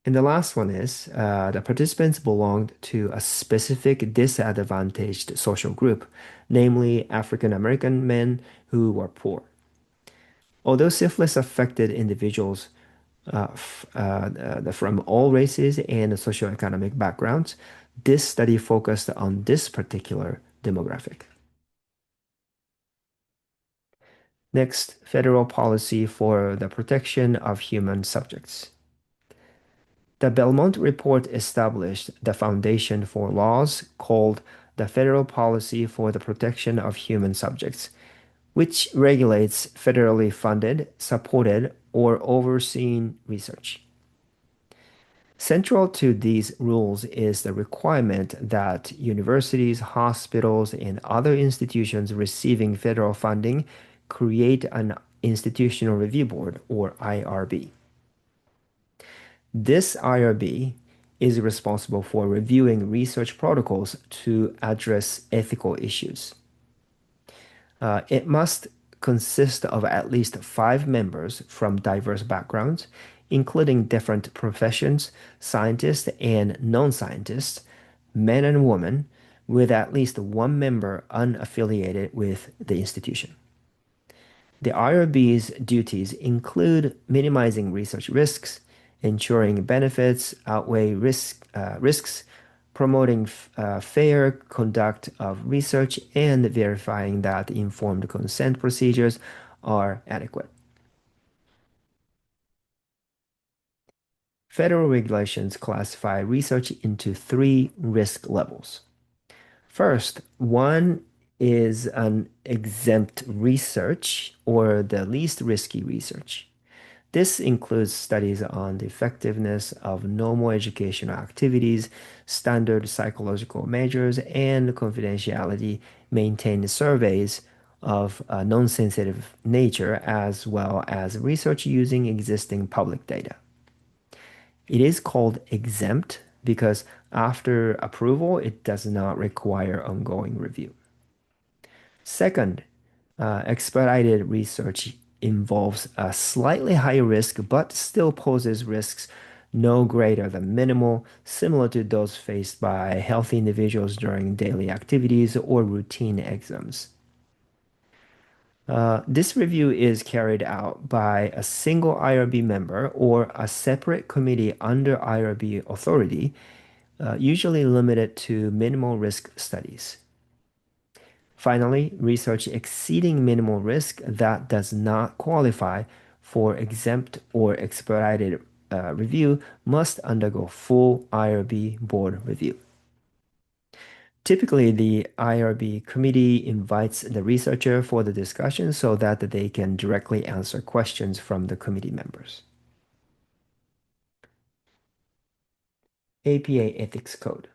And the last one is the participants belonged to a specific disadvantaged social group, namely African American men who were poor. Although syphilis affected individuals from all races and socioeconomic backgrounds, this study focused on this particular demographic. Next, federal policy for the protection of human subjects. The Belmont Report established the foundation for laws called the Federal Policy for the Protection of Human Subjects, which regulates federally funded, supported, or overseen research. Central to these rules is the requirement that universities, hospitals, and other institutions receiving federal funding create an Institutional Review Board, or IRB. This IRB is responsible for reviewing research protocols to address ethical issues. It must consist of at least 5 members from diverse backgrounds, including different professions, scientists and non-scientists, men and women, with at least 1 member unaffiliated with the institution. The IRB's duties include minimizing research risks, ensuring benefits outweigh risks, promoting fair conduct of research, and verifying that informed consent procedures are adequate. Federal regulations classify research into 3 risk levels. First, one is an exempt research or the least risky research. This includes studies on the effectiveness of normal educational activities, standard psychological measures, and confidentiality maintained surveys of a non-sensitive nature, as well as research using existing public data. It is called exempt because after approval, it does not require ongoing review. Second, expedited research involves a slightly higher risk, but still poses risks no greater than minimal, similar to those faced by healthy individuals during daily activities or routine exams. This review is carried out by a single IRB member or a separate committee under IRB authority, usually limited to minimal risk studies. Finally, research exceeding minimal risk that does not qualify for exempt or expedited review must undergo full IRB board review. Typically, the IRB committee invites the researcher for the discussion so that they can directly answer questions from the committee members. APA Ethics Code.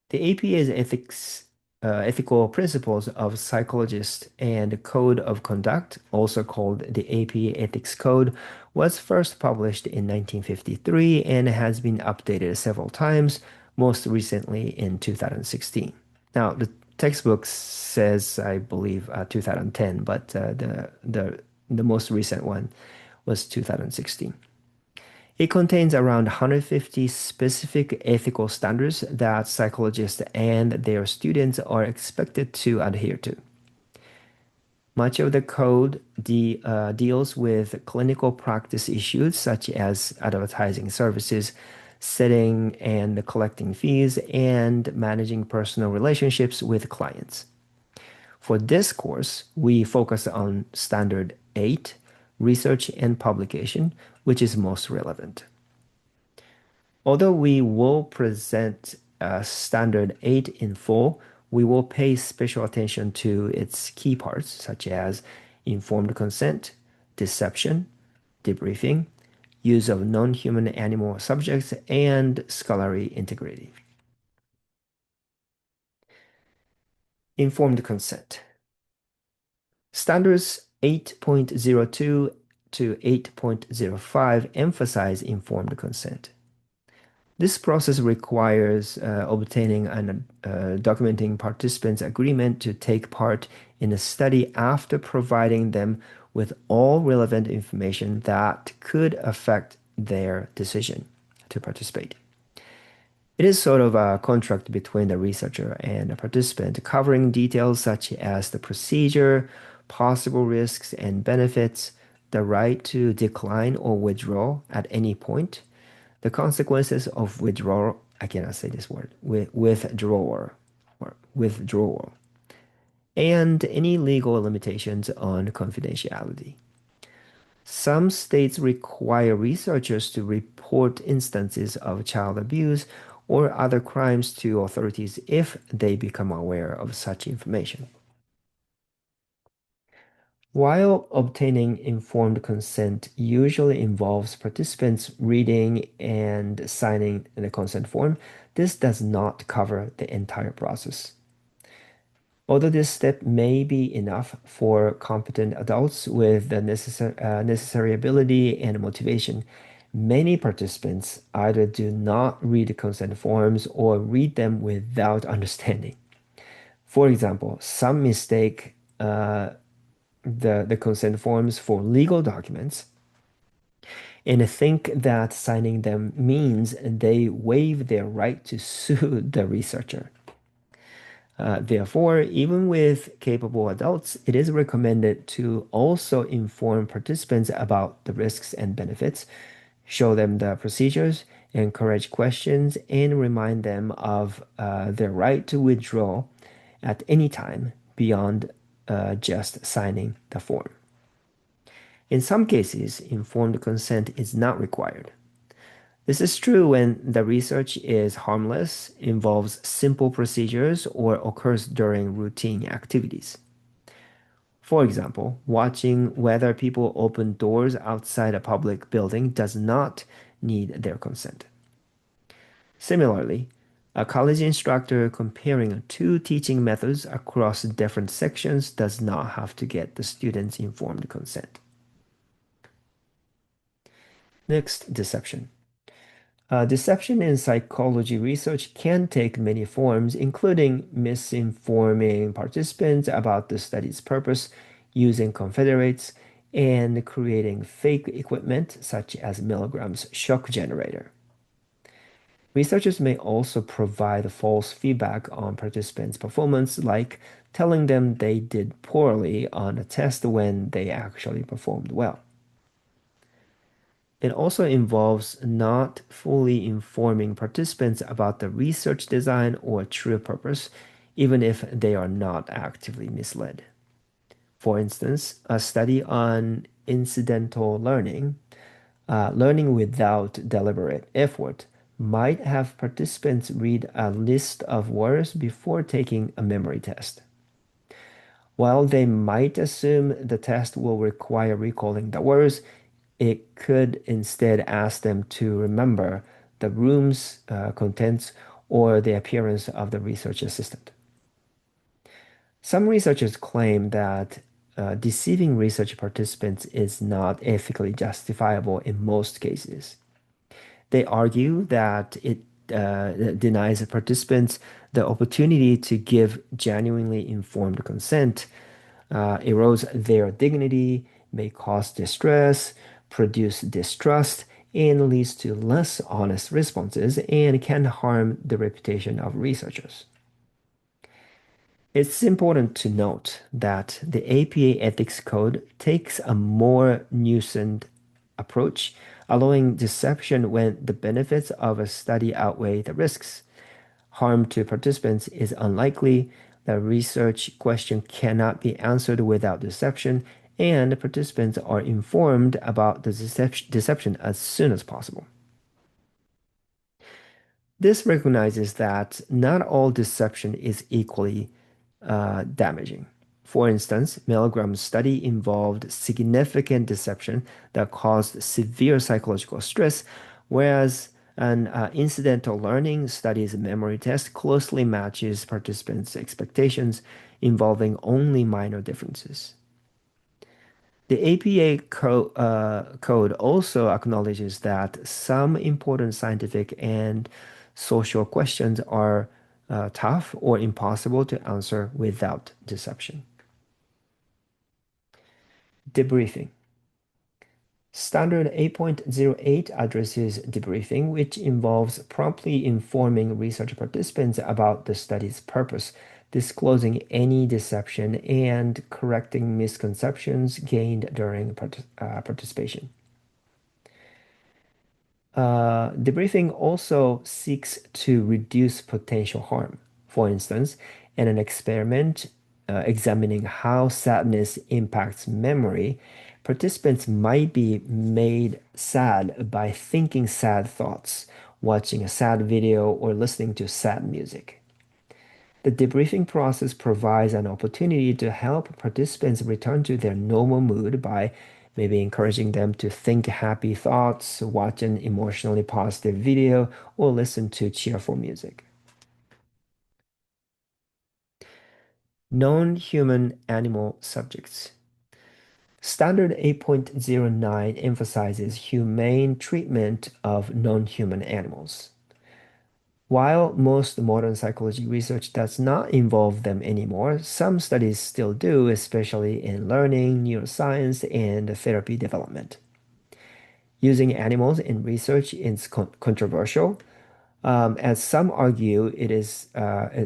The APA's ethics ethical principles of psychologists and code of conduct, also called the AP Ethics Code, was first published in 1953 and has been updated several times, most recently in 2016. Now, the textbook says, I believe, 2010, but the most recent one was 2016. It contains around 150 specific ethical standards that psychologists and their students are expected to adhere to. Much of the code deals with clinical practice issues such as advertising services, setting and collecting fees, and managing personal relationships with clients. For this course, we focus on Standard 8, Research and Publication, which is most relevant. Although we will present Standard 8 in full, we will pay special attention to its key parts, such as informed consent, deception, debriefing, use of non-human animal subjects, and scholarly integrity. Informed consent. Standards 8.02 to 8.05 emphasize informed consent. This process requires obtaining and documenting participants' agreement to take part in a study after providing them with all relevant information that could affect their decision to participate. It is sort of a contract between the researcher and the participant, covering details such as the procedure, possible risks and benefits, the right to decline or withdraw at any point, the consequences of withdrawal, I cannot say this word, withdrawal, and any legal limitations on confidentiality. Some states require researchers to report instances of child abuse or other crimes to authorities if they become aware of such information. While obtaining informed consent usually involves participants reading and signing the consent form, this does not cover the entire process. Although this step may be enough for competent adults with the necessary ability and motivation, many participants either do not read the consent forms or read them without understanding. For example, some mistake the consent forms for legal documents and think that signing them means they waive their right to sue the researcher. Therefore, even with capable adults, it is recommended to also inform participants about the risks and benefits, show them the procedures, encourage questions, and remind them of their right to withdraw at any time beyond just signing the form. In some cases, informed consent is not required. This is true when the research is harmless, involves simple procedures, or occurs during routine activities. For example, watching whether people open doors outside a public building does not need their consent. Similarly, a college instructor comparing two teaching methods across different sections does not have to get the students' informed consent. Next, deception. Deception in psychology research can take many forms, including misinforming participants about the study's purpose, using confederates, and creating fake equipment such as Milgram's shock generator. Researchers may also provide false feedback on participants' performance, like telling them they did poorly on a test when they actually performed well. It also involves not fully informing participants about the research design or true purpose, even if they are not actively misled. For instance, a study on incidental learning, learning without deliberate effort, might have participants read a list of words before taking a memory test. While they might assume the test will require recalling the words, it could instead ask them to remember the room's contents or the appearance of the research assistant. Some researchers claim that deceiving research participants is not ethically justifiable in most cases. They argue that it denies participants the opportunity to give genuinely informed consent, erodes their dignity, may cause distress, produce distrust, and leads to less honest responses and can harm the reputation of researchers. It's important to note that the APA Ethics Code takes a more nuanced approach, allowing deception when the benefits of a study outweigh the risks. Harm to participants is unlikely, the research question cannot be answered without deception, and participants are informed about the deception as soon as possible. This recognizes that not all deception is equally damaging. For instance, Milgram's study involved significant deception that caused severe psychological stress, whereas an incidental learning study's memory test closely matches participants' expectations, involving only minor differences. The code also acknowledges that some important scientific and social questions are tough or impossible to answer without deception. Debriefing. Standard 8.08 addresses debriefing, which involves promptly informing research participants about the study's purpose, disclosing any deception, and correcting misconceptions gained during participation. Debriefing also seeks to reduce potential harm. For instance, in an experiment examining how sadness impacts memory, participants might be made sad by thinking sad thoughts, watching a sad video, or listening to sad music. The debriefing process provides an opportunity to help participants return to their normal mood by maybe encouraging them to think happy thoughts, watch an emotionally positive video, or listen to cheerful music. Non-human animal subjects. Standard 8.09 emphasizes humane treatment of non-human animals. While most modern psychology research does not involve them anymore, some studies still do, especially in learning, neuroscience, and therapy development. Using animals in research is controversial, as some argue it is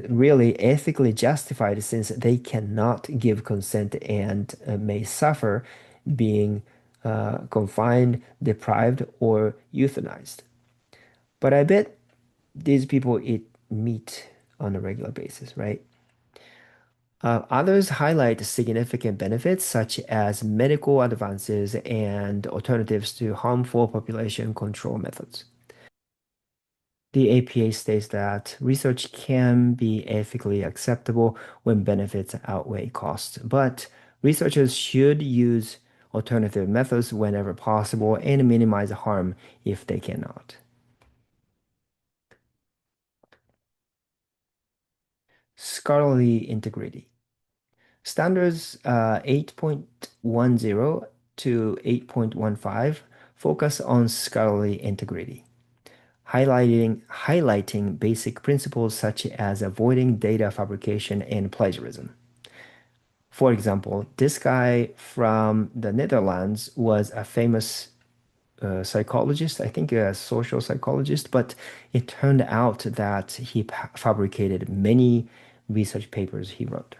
really ethically justified since they cannot give consent and may suffer being confined, deprived, or euthanized. But I bet these people eat meat on a regular basis, right? Others highlight significant benefits such as medical advances and alternatives to harmful population control methods. The APA states that research can be ethically acceptable when benefits outweigh costs, but researchers should use alternative methods whenever possible and minimize harm if they cannot. Scholarly integrity. Standards 8.10 to 8.15 focus on scholarly integrity, highlighting basic principles such as avoiding data fabrication and plagiarism. For example, this guy from the Netherlands was a famous psychologist, I think a social psychologist, but it turned out that he fabricated many research papers he wrote.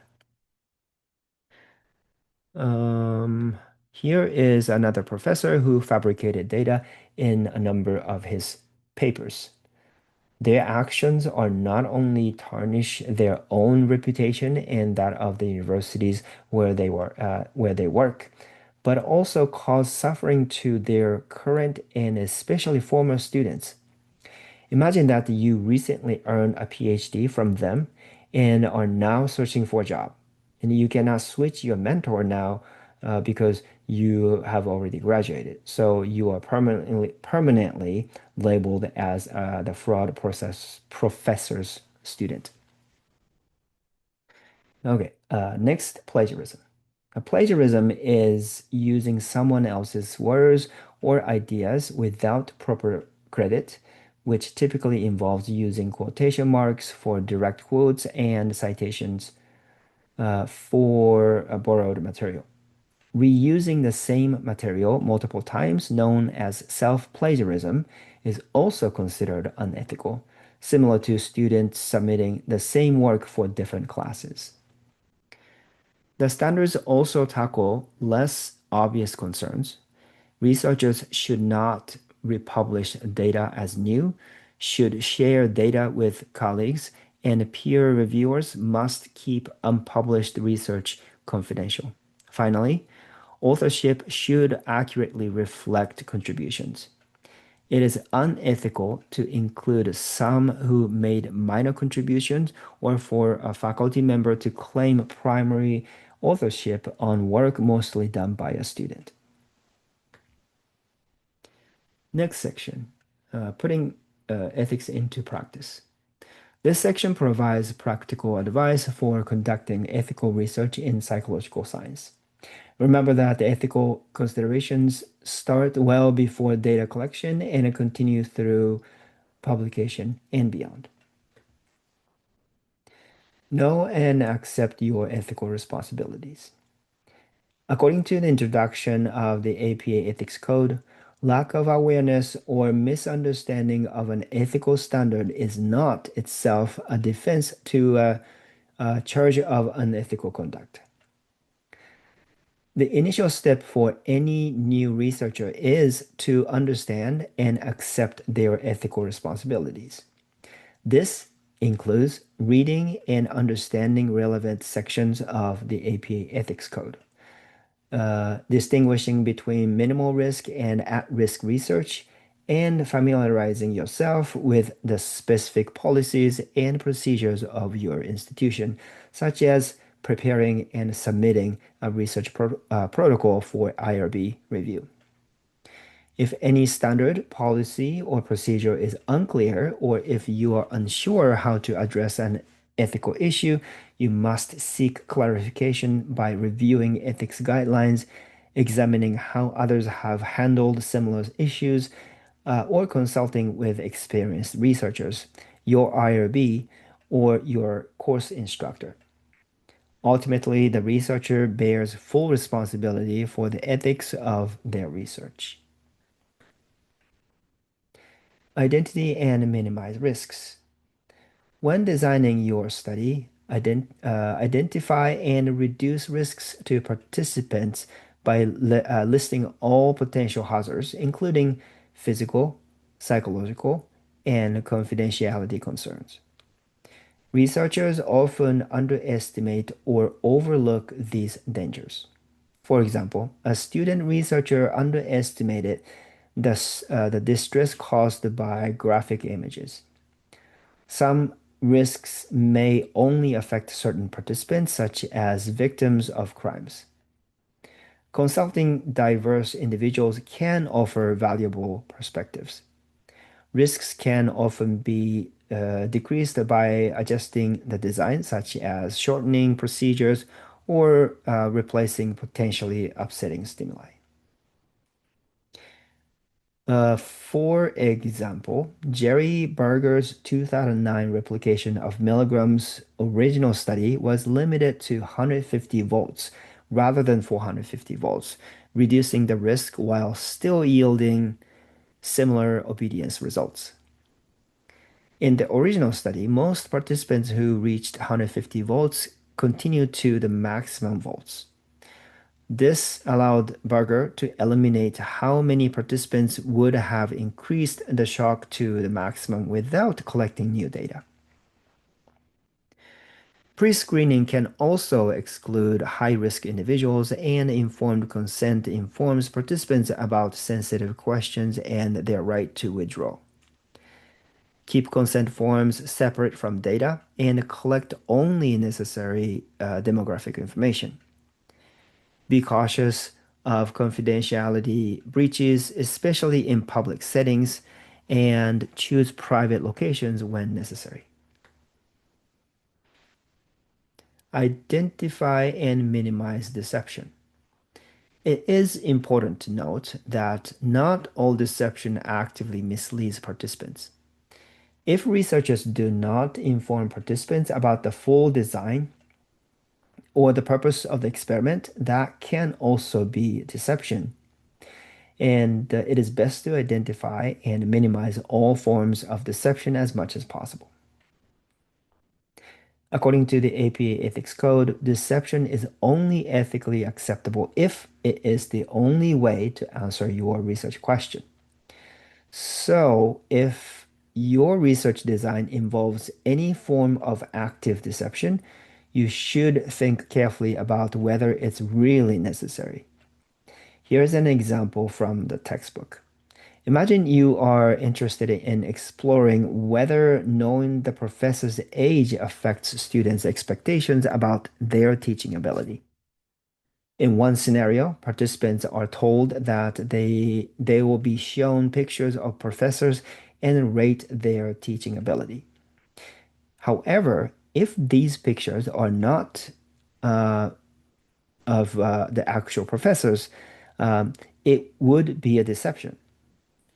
Here is another professor who fabricated data in a number of his papers. Their actions are not only tarnish their own reputation and that of the universities where they work, but also cause suffering to their current and especially former students. Imagine that you recently earned a PhD from them and are now searching for a job. And you cannot switch your mentor now because you have already graduated. So you are permanently labeled as the fraud process professor's student. Okay, next, plagiarism. Plagiarism is using someone else's words or ideas without proper credit, which typically involves using quotation marks for direct quotes and citations for borrowed material. Reusing the same material multiple times, known as self-plagiarism, is also considered unethical, similar to students submitting the same work for different classes. The standards also tackle less obvious concerns. Researchers should not republish data as new, should share data with colleagues, and peer reviewers must keep unpublished research confidential. Finally, authorship should accurately reflect contributions. It is unethical to include some who made minor contributions or for a faculty member to claim primary authorship on work mostly done by a student. Next section, putting ethics into practice. This section provides practical advice for conducting ethical research in psychological science. Remember that the ethical considerations start well before data collection and continue through publication and beyond. Know and accept your ethical responsibilities. According to the introduction of the APA Ethics Code, lack of awareness or misunderstanding of an ethical standard is not itself a defense to a charge of unethical conduct. The initial step for any new researcher is to understand and accept their ethical responsibilities. This includes reading and understanding relevant sections of the APA Ethics Code, distinguishing between minimal risk and at-risk research, and familiarizing yourself with the specific policies and procedures of your institution, such as preparing and submitting a research protocol for IRB review. If any standard, policy, or procedure is unclear, or if you are unsure how to address an ethical issue, you must seek clarification by reviewing ethics guidelines, examining how others have handled similar issues, or consulting with experienced researchers, your IRB, or your course instructor. Ultimately, the researcher bears full responsibility for the ethics of their research. Identity and minimize risks. When designing your study, identify and reduce risks to participants by listing all potential hazards, including physical, psychological, and confidentiality concerns. Researchers often underestimate or overlook these dangers. For example, a student researcher underestimated the distress caused by graphic images. Some risks may only affect certain participants, such as victims of crimes. Consulting diverse individuals can offer valuable perspectives. Risks can often be decreased by adjusting the design, such as shortening procedures or replacing potentially upsetting stimuli. For example, Jerry Berger's 2009 replication of Milgram's original study was limited to 150 volts rather than 450 volts, reducing the risk while still yielding similar obedience results. In the original study, most participants who reached 150 volts continued to the maximum volts. This allowed Berger to eliminate how many participants would have increased the shock to the maximum without collecting new data. Pre-screening can also exclude high-risk individuals, and informed consent informs participants about sensitive questions and their right to withdraw. Keep consent forms separate from data and collect only necessary demographic information. Be cautious of confidentiality breaches, especially in public settings, and choose private locations when necessary. identify and minimize deception. It is important to note that not all deception actively misleads participants. If researchers do not inform participants about the full design or the purpose of the experiment, that can also be deception. And it is best to identify and minimize all forms of deception as much as possible. According to the APA Ethics Code, deception is only ethically acceptable if it is the only way to answer your research question. So, if your research design involves any form of active deception, you should think carefully about whether it's really necessary. Here's an example from the textbook. Imagine you are interested in exploring whether knowing the professor's age affects students' expectations about their teaching ability. In one scenario, participants are told that they will be shown pictures of professors and rate their teaching ability. However, if these pictures are not of the actual professors, it would be a deception.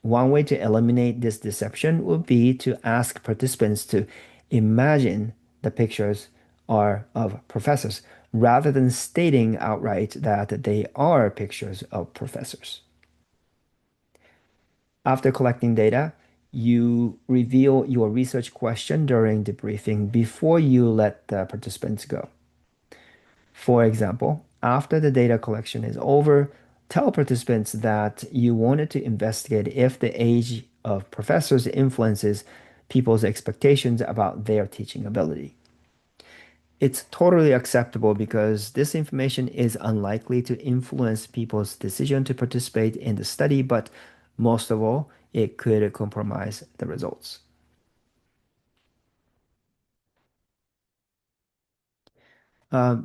One way to eliminate this deception would be to ask participants to imagine the pictures are of professors rather than stating outright that they are pictures of professors. After collecting data, you reveal your research question during debriefing before you let the participants go. For example, after the data collection is over, tell participants that you wanted to investigate if the age of professors influences people's expectations about their teaching ability. It's totally acceptable because this information is unlikely to influence people's decision to participate in the study, but most of all, it could compromise the results.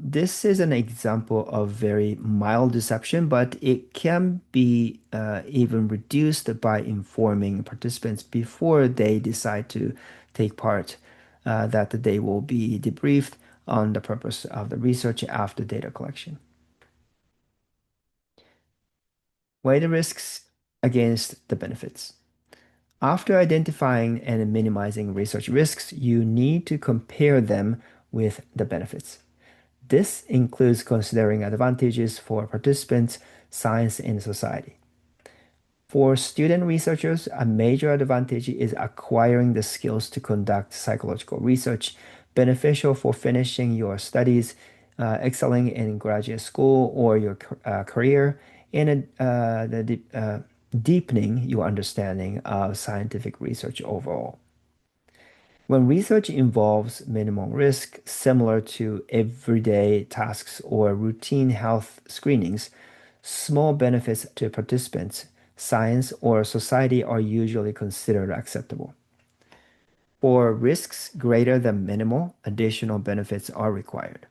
This is an example of very mild deception, but it can be even reduced by informing participants before they decide to take part, that they will be debriefed on the purpose of the research after data collection. Weigh the risks against the benefits. After identifying and minimizing research risks, you need to compare them with the benefits. This includes considering advantages for participants, science, and society. For student researchers, a major advantage is acquiring the skills to conduct psychological research, beneficial for finishing your studies, excelling in graduate school or your career, and deepening your understanding of scientific research overall. When research involves minimal risk, similar to everyday tasks or routine health screenings, small benefits to participants, science, or society are usually considered acceptable. For risks greater than minimal, additional benefits are required.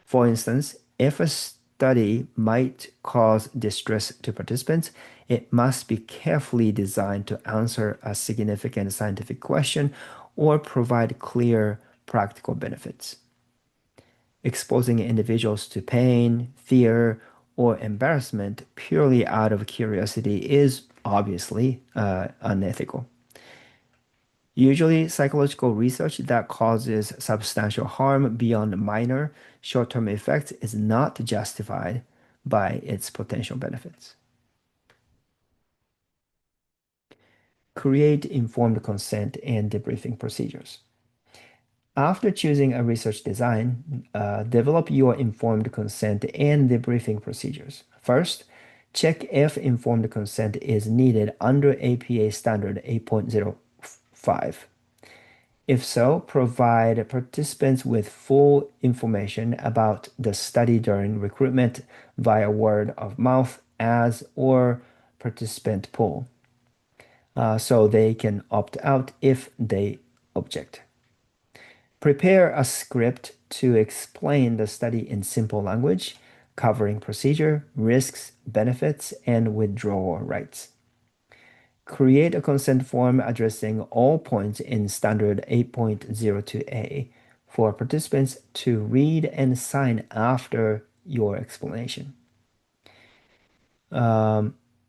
For instance, if a study might cause distress to participants, it must be carefully designed to answer a significant scientific question or provide clear practical benefits. Exposing individuals to pain, fear, or embarrassment purely out of curiosity is obviously unethical. Usually, psychological research that causes substantial harm beyond minor short-term effects is not justified by its potential benefits. Create informed consent and debriefing procedures. After choosing a research design, develop your informed consent and debriefing procedures. First, check if informed consent is needed under APA Standard 8.05. If so, provide participants with full information about the study during recruitment via word of mouth, ads, or participant poll, so they can opt out if they object. Prepare a script to explain the study in simple language, covering procedure, risks, benefits, and withdrawal rights. Create a consent form addressing all points in Standard 8.02a for participants to read and sign after your explanation.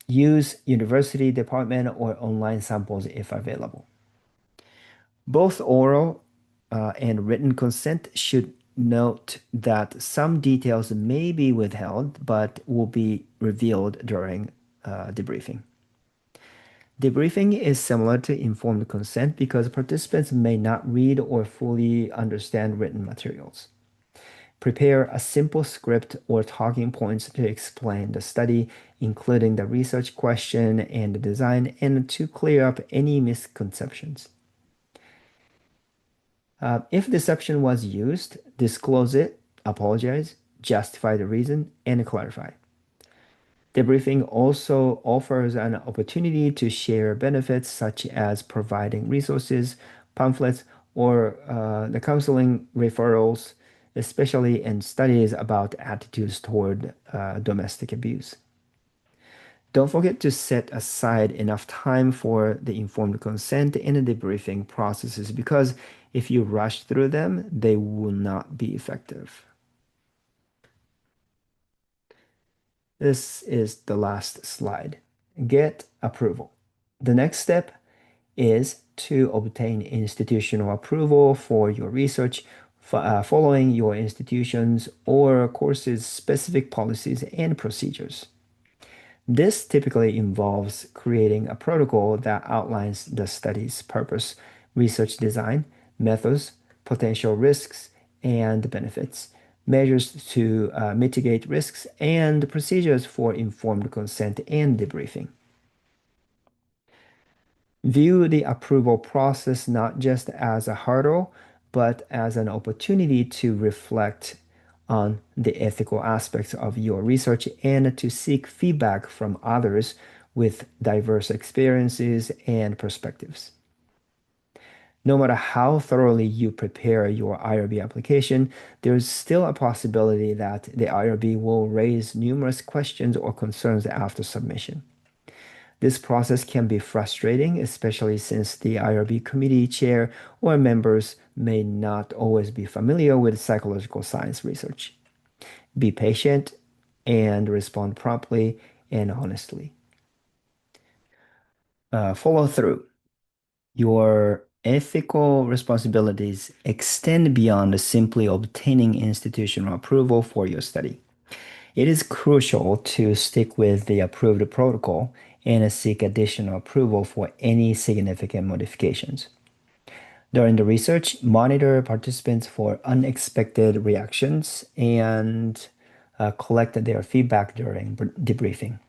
Use university, department, or online samples if available. Both oral and written consent should note that some details may be withheld but will be revealed during debriefing. Debriefing is similar to informed consent because participants may not read or fully understand written materials. Prepare a simple script or talking points to explain the study, including the research question and the design, and to clear up any misconceptions. If deception was used, disclose it, apologize, justify the reason, and clarify. Debriefing also offers an opportunity to share benefits such as providing resources, pamphlets, or the counseling referrals, especially in studies about attitudes toward domestic abuse. Don't forget to set aside enough time for the informed consent and the debriefing processes because if you rush through them, they will not be effective. This is the last slide. Get approval. The next step is to obtain institutional approval for your research following your institution's or course's specific policies and procedures. This typically involves creating a protocol that outlines the study's purpose, research design, methods, potential risks, and benefits, measures to mitigate risks, and procedures for informed consent and debriefing. View the approval process not just as a hurdle, but as an opportunity to reflect on the ethical aspects of your research and to seek feedback from others with diverse experiences and perspectives. No matter how thoroughly you prepare your IRB application, there's still a possibility that the IRB will raise numerous questions or concerns after submission. This process can be frustrating, especially since the IRB committee chair or members may not always be familiar with psychological science research. Be patient and respond promptly and honestly. Follow through. Your ethical responsibilities extend beyond simply obtaining institutional approval for your study. It is crucial to stick with the approved protocol and seek additional approval for any significant modifications. During the research, monitor participants for unexpected reactions and collect their feedback during debriefing.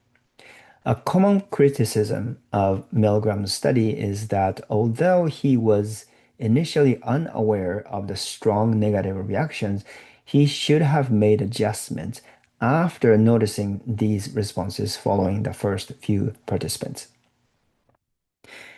A common criticism of Milgram's study is that although he was initially unaware of the strong negative reactions, he should have made adjustments after noticing these responses following the first few participants.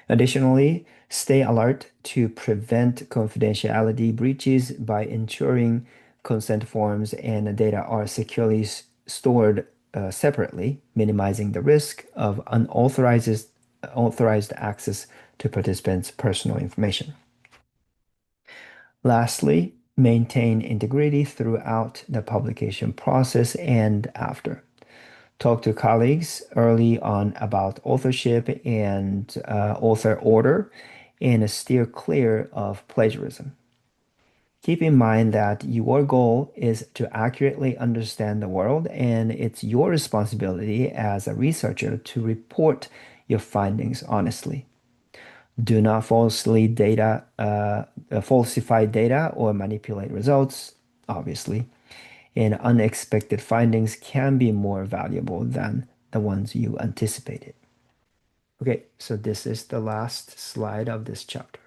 Additionally, stay alert to prevent confidentiality breaches by ensuring consent forms and data are securely stored separately, minimizing the risk of unauthorized access to participants' personal information. Lastly, maintain integrity throughout the publication process and after. Talk to colleagues early on about authorship and author order and steer clear of plagiarism. Keep in mind that your goal is to accurately understand the world, and it's your responsibility as a researcher to report your findings honestly. Do not falsify data or manipulate results, obviously. And unexpected findings can be more valuable than the ones you anticipated. Okay, so this is the last slide of this chapter.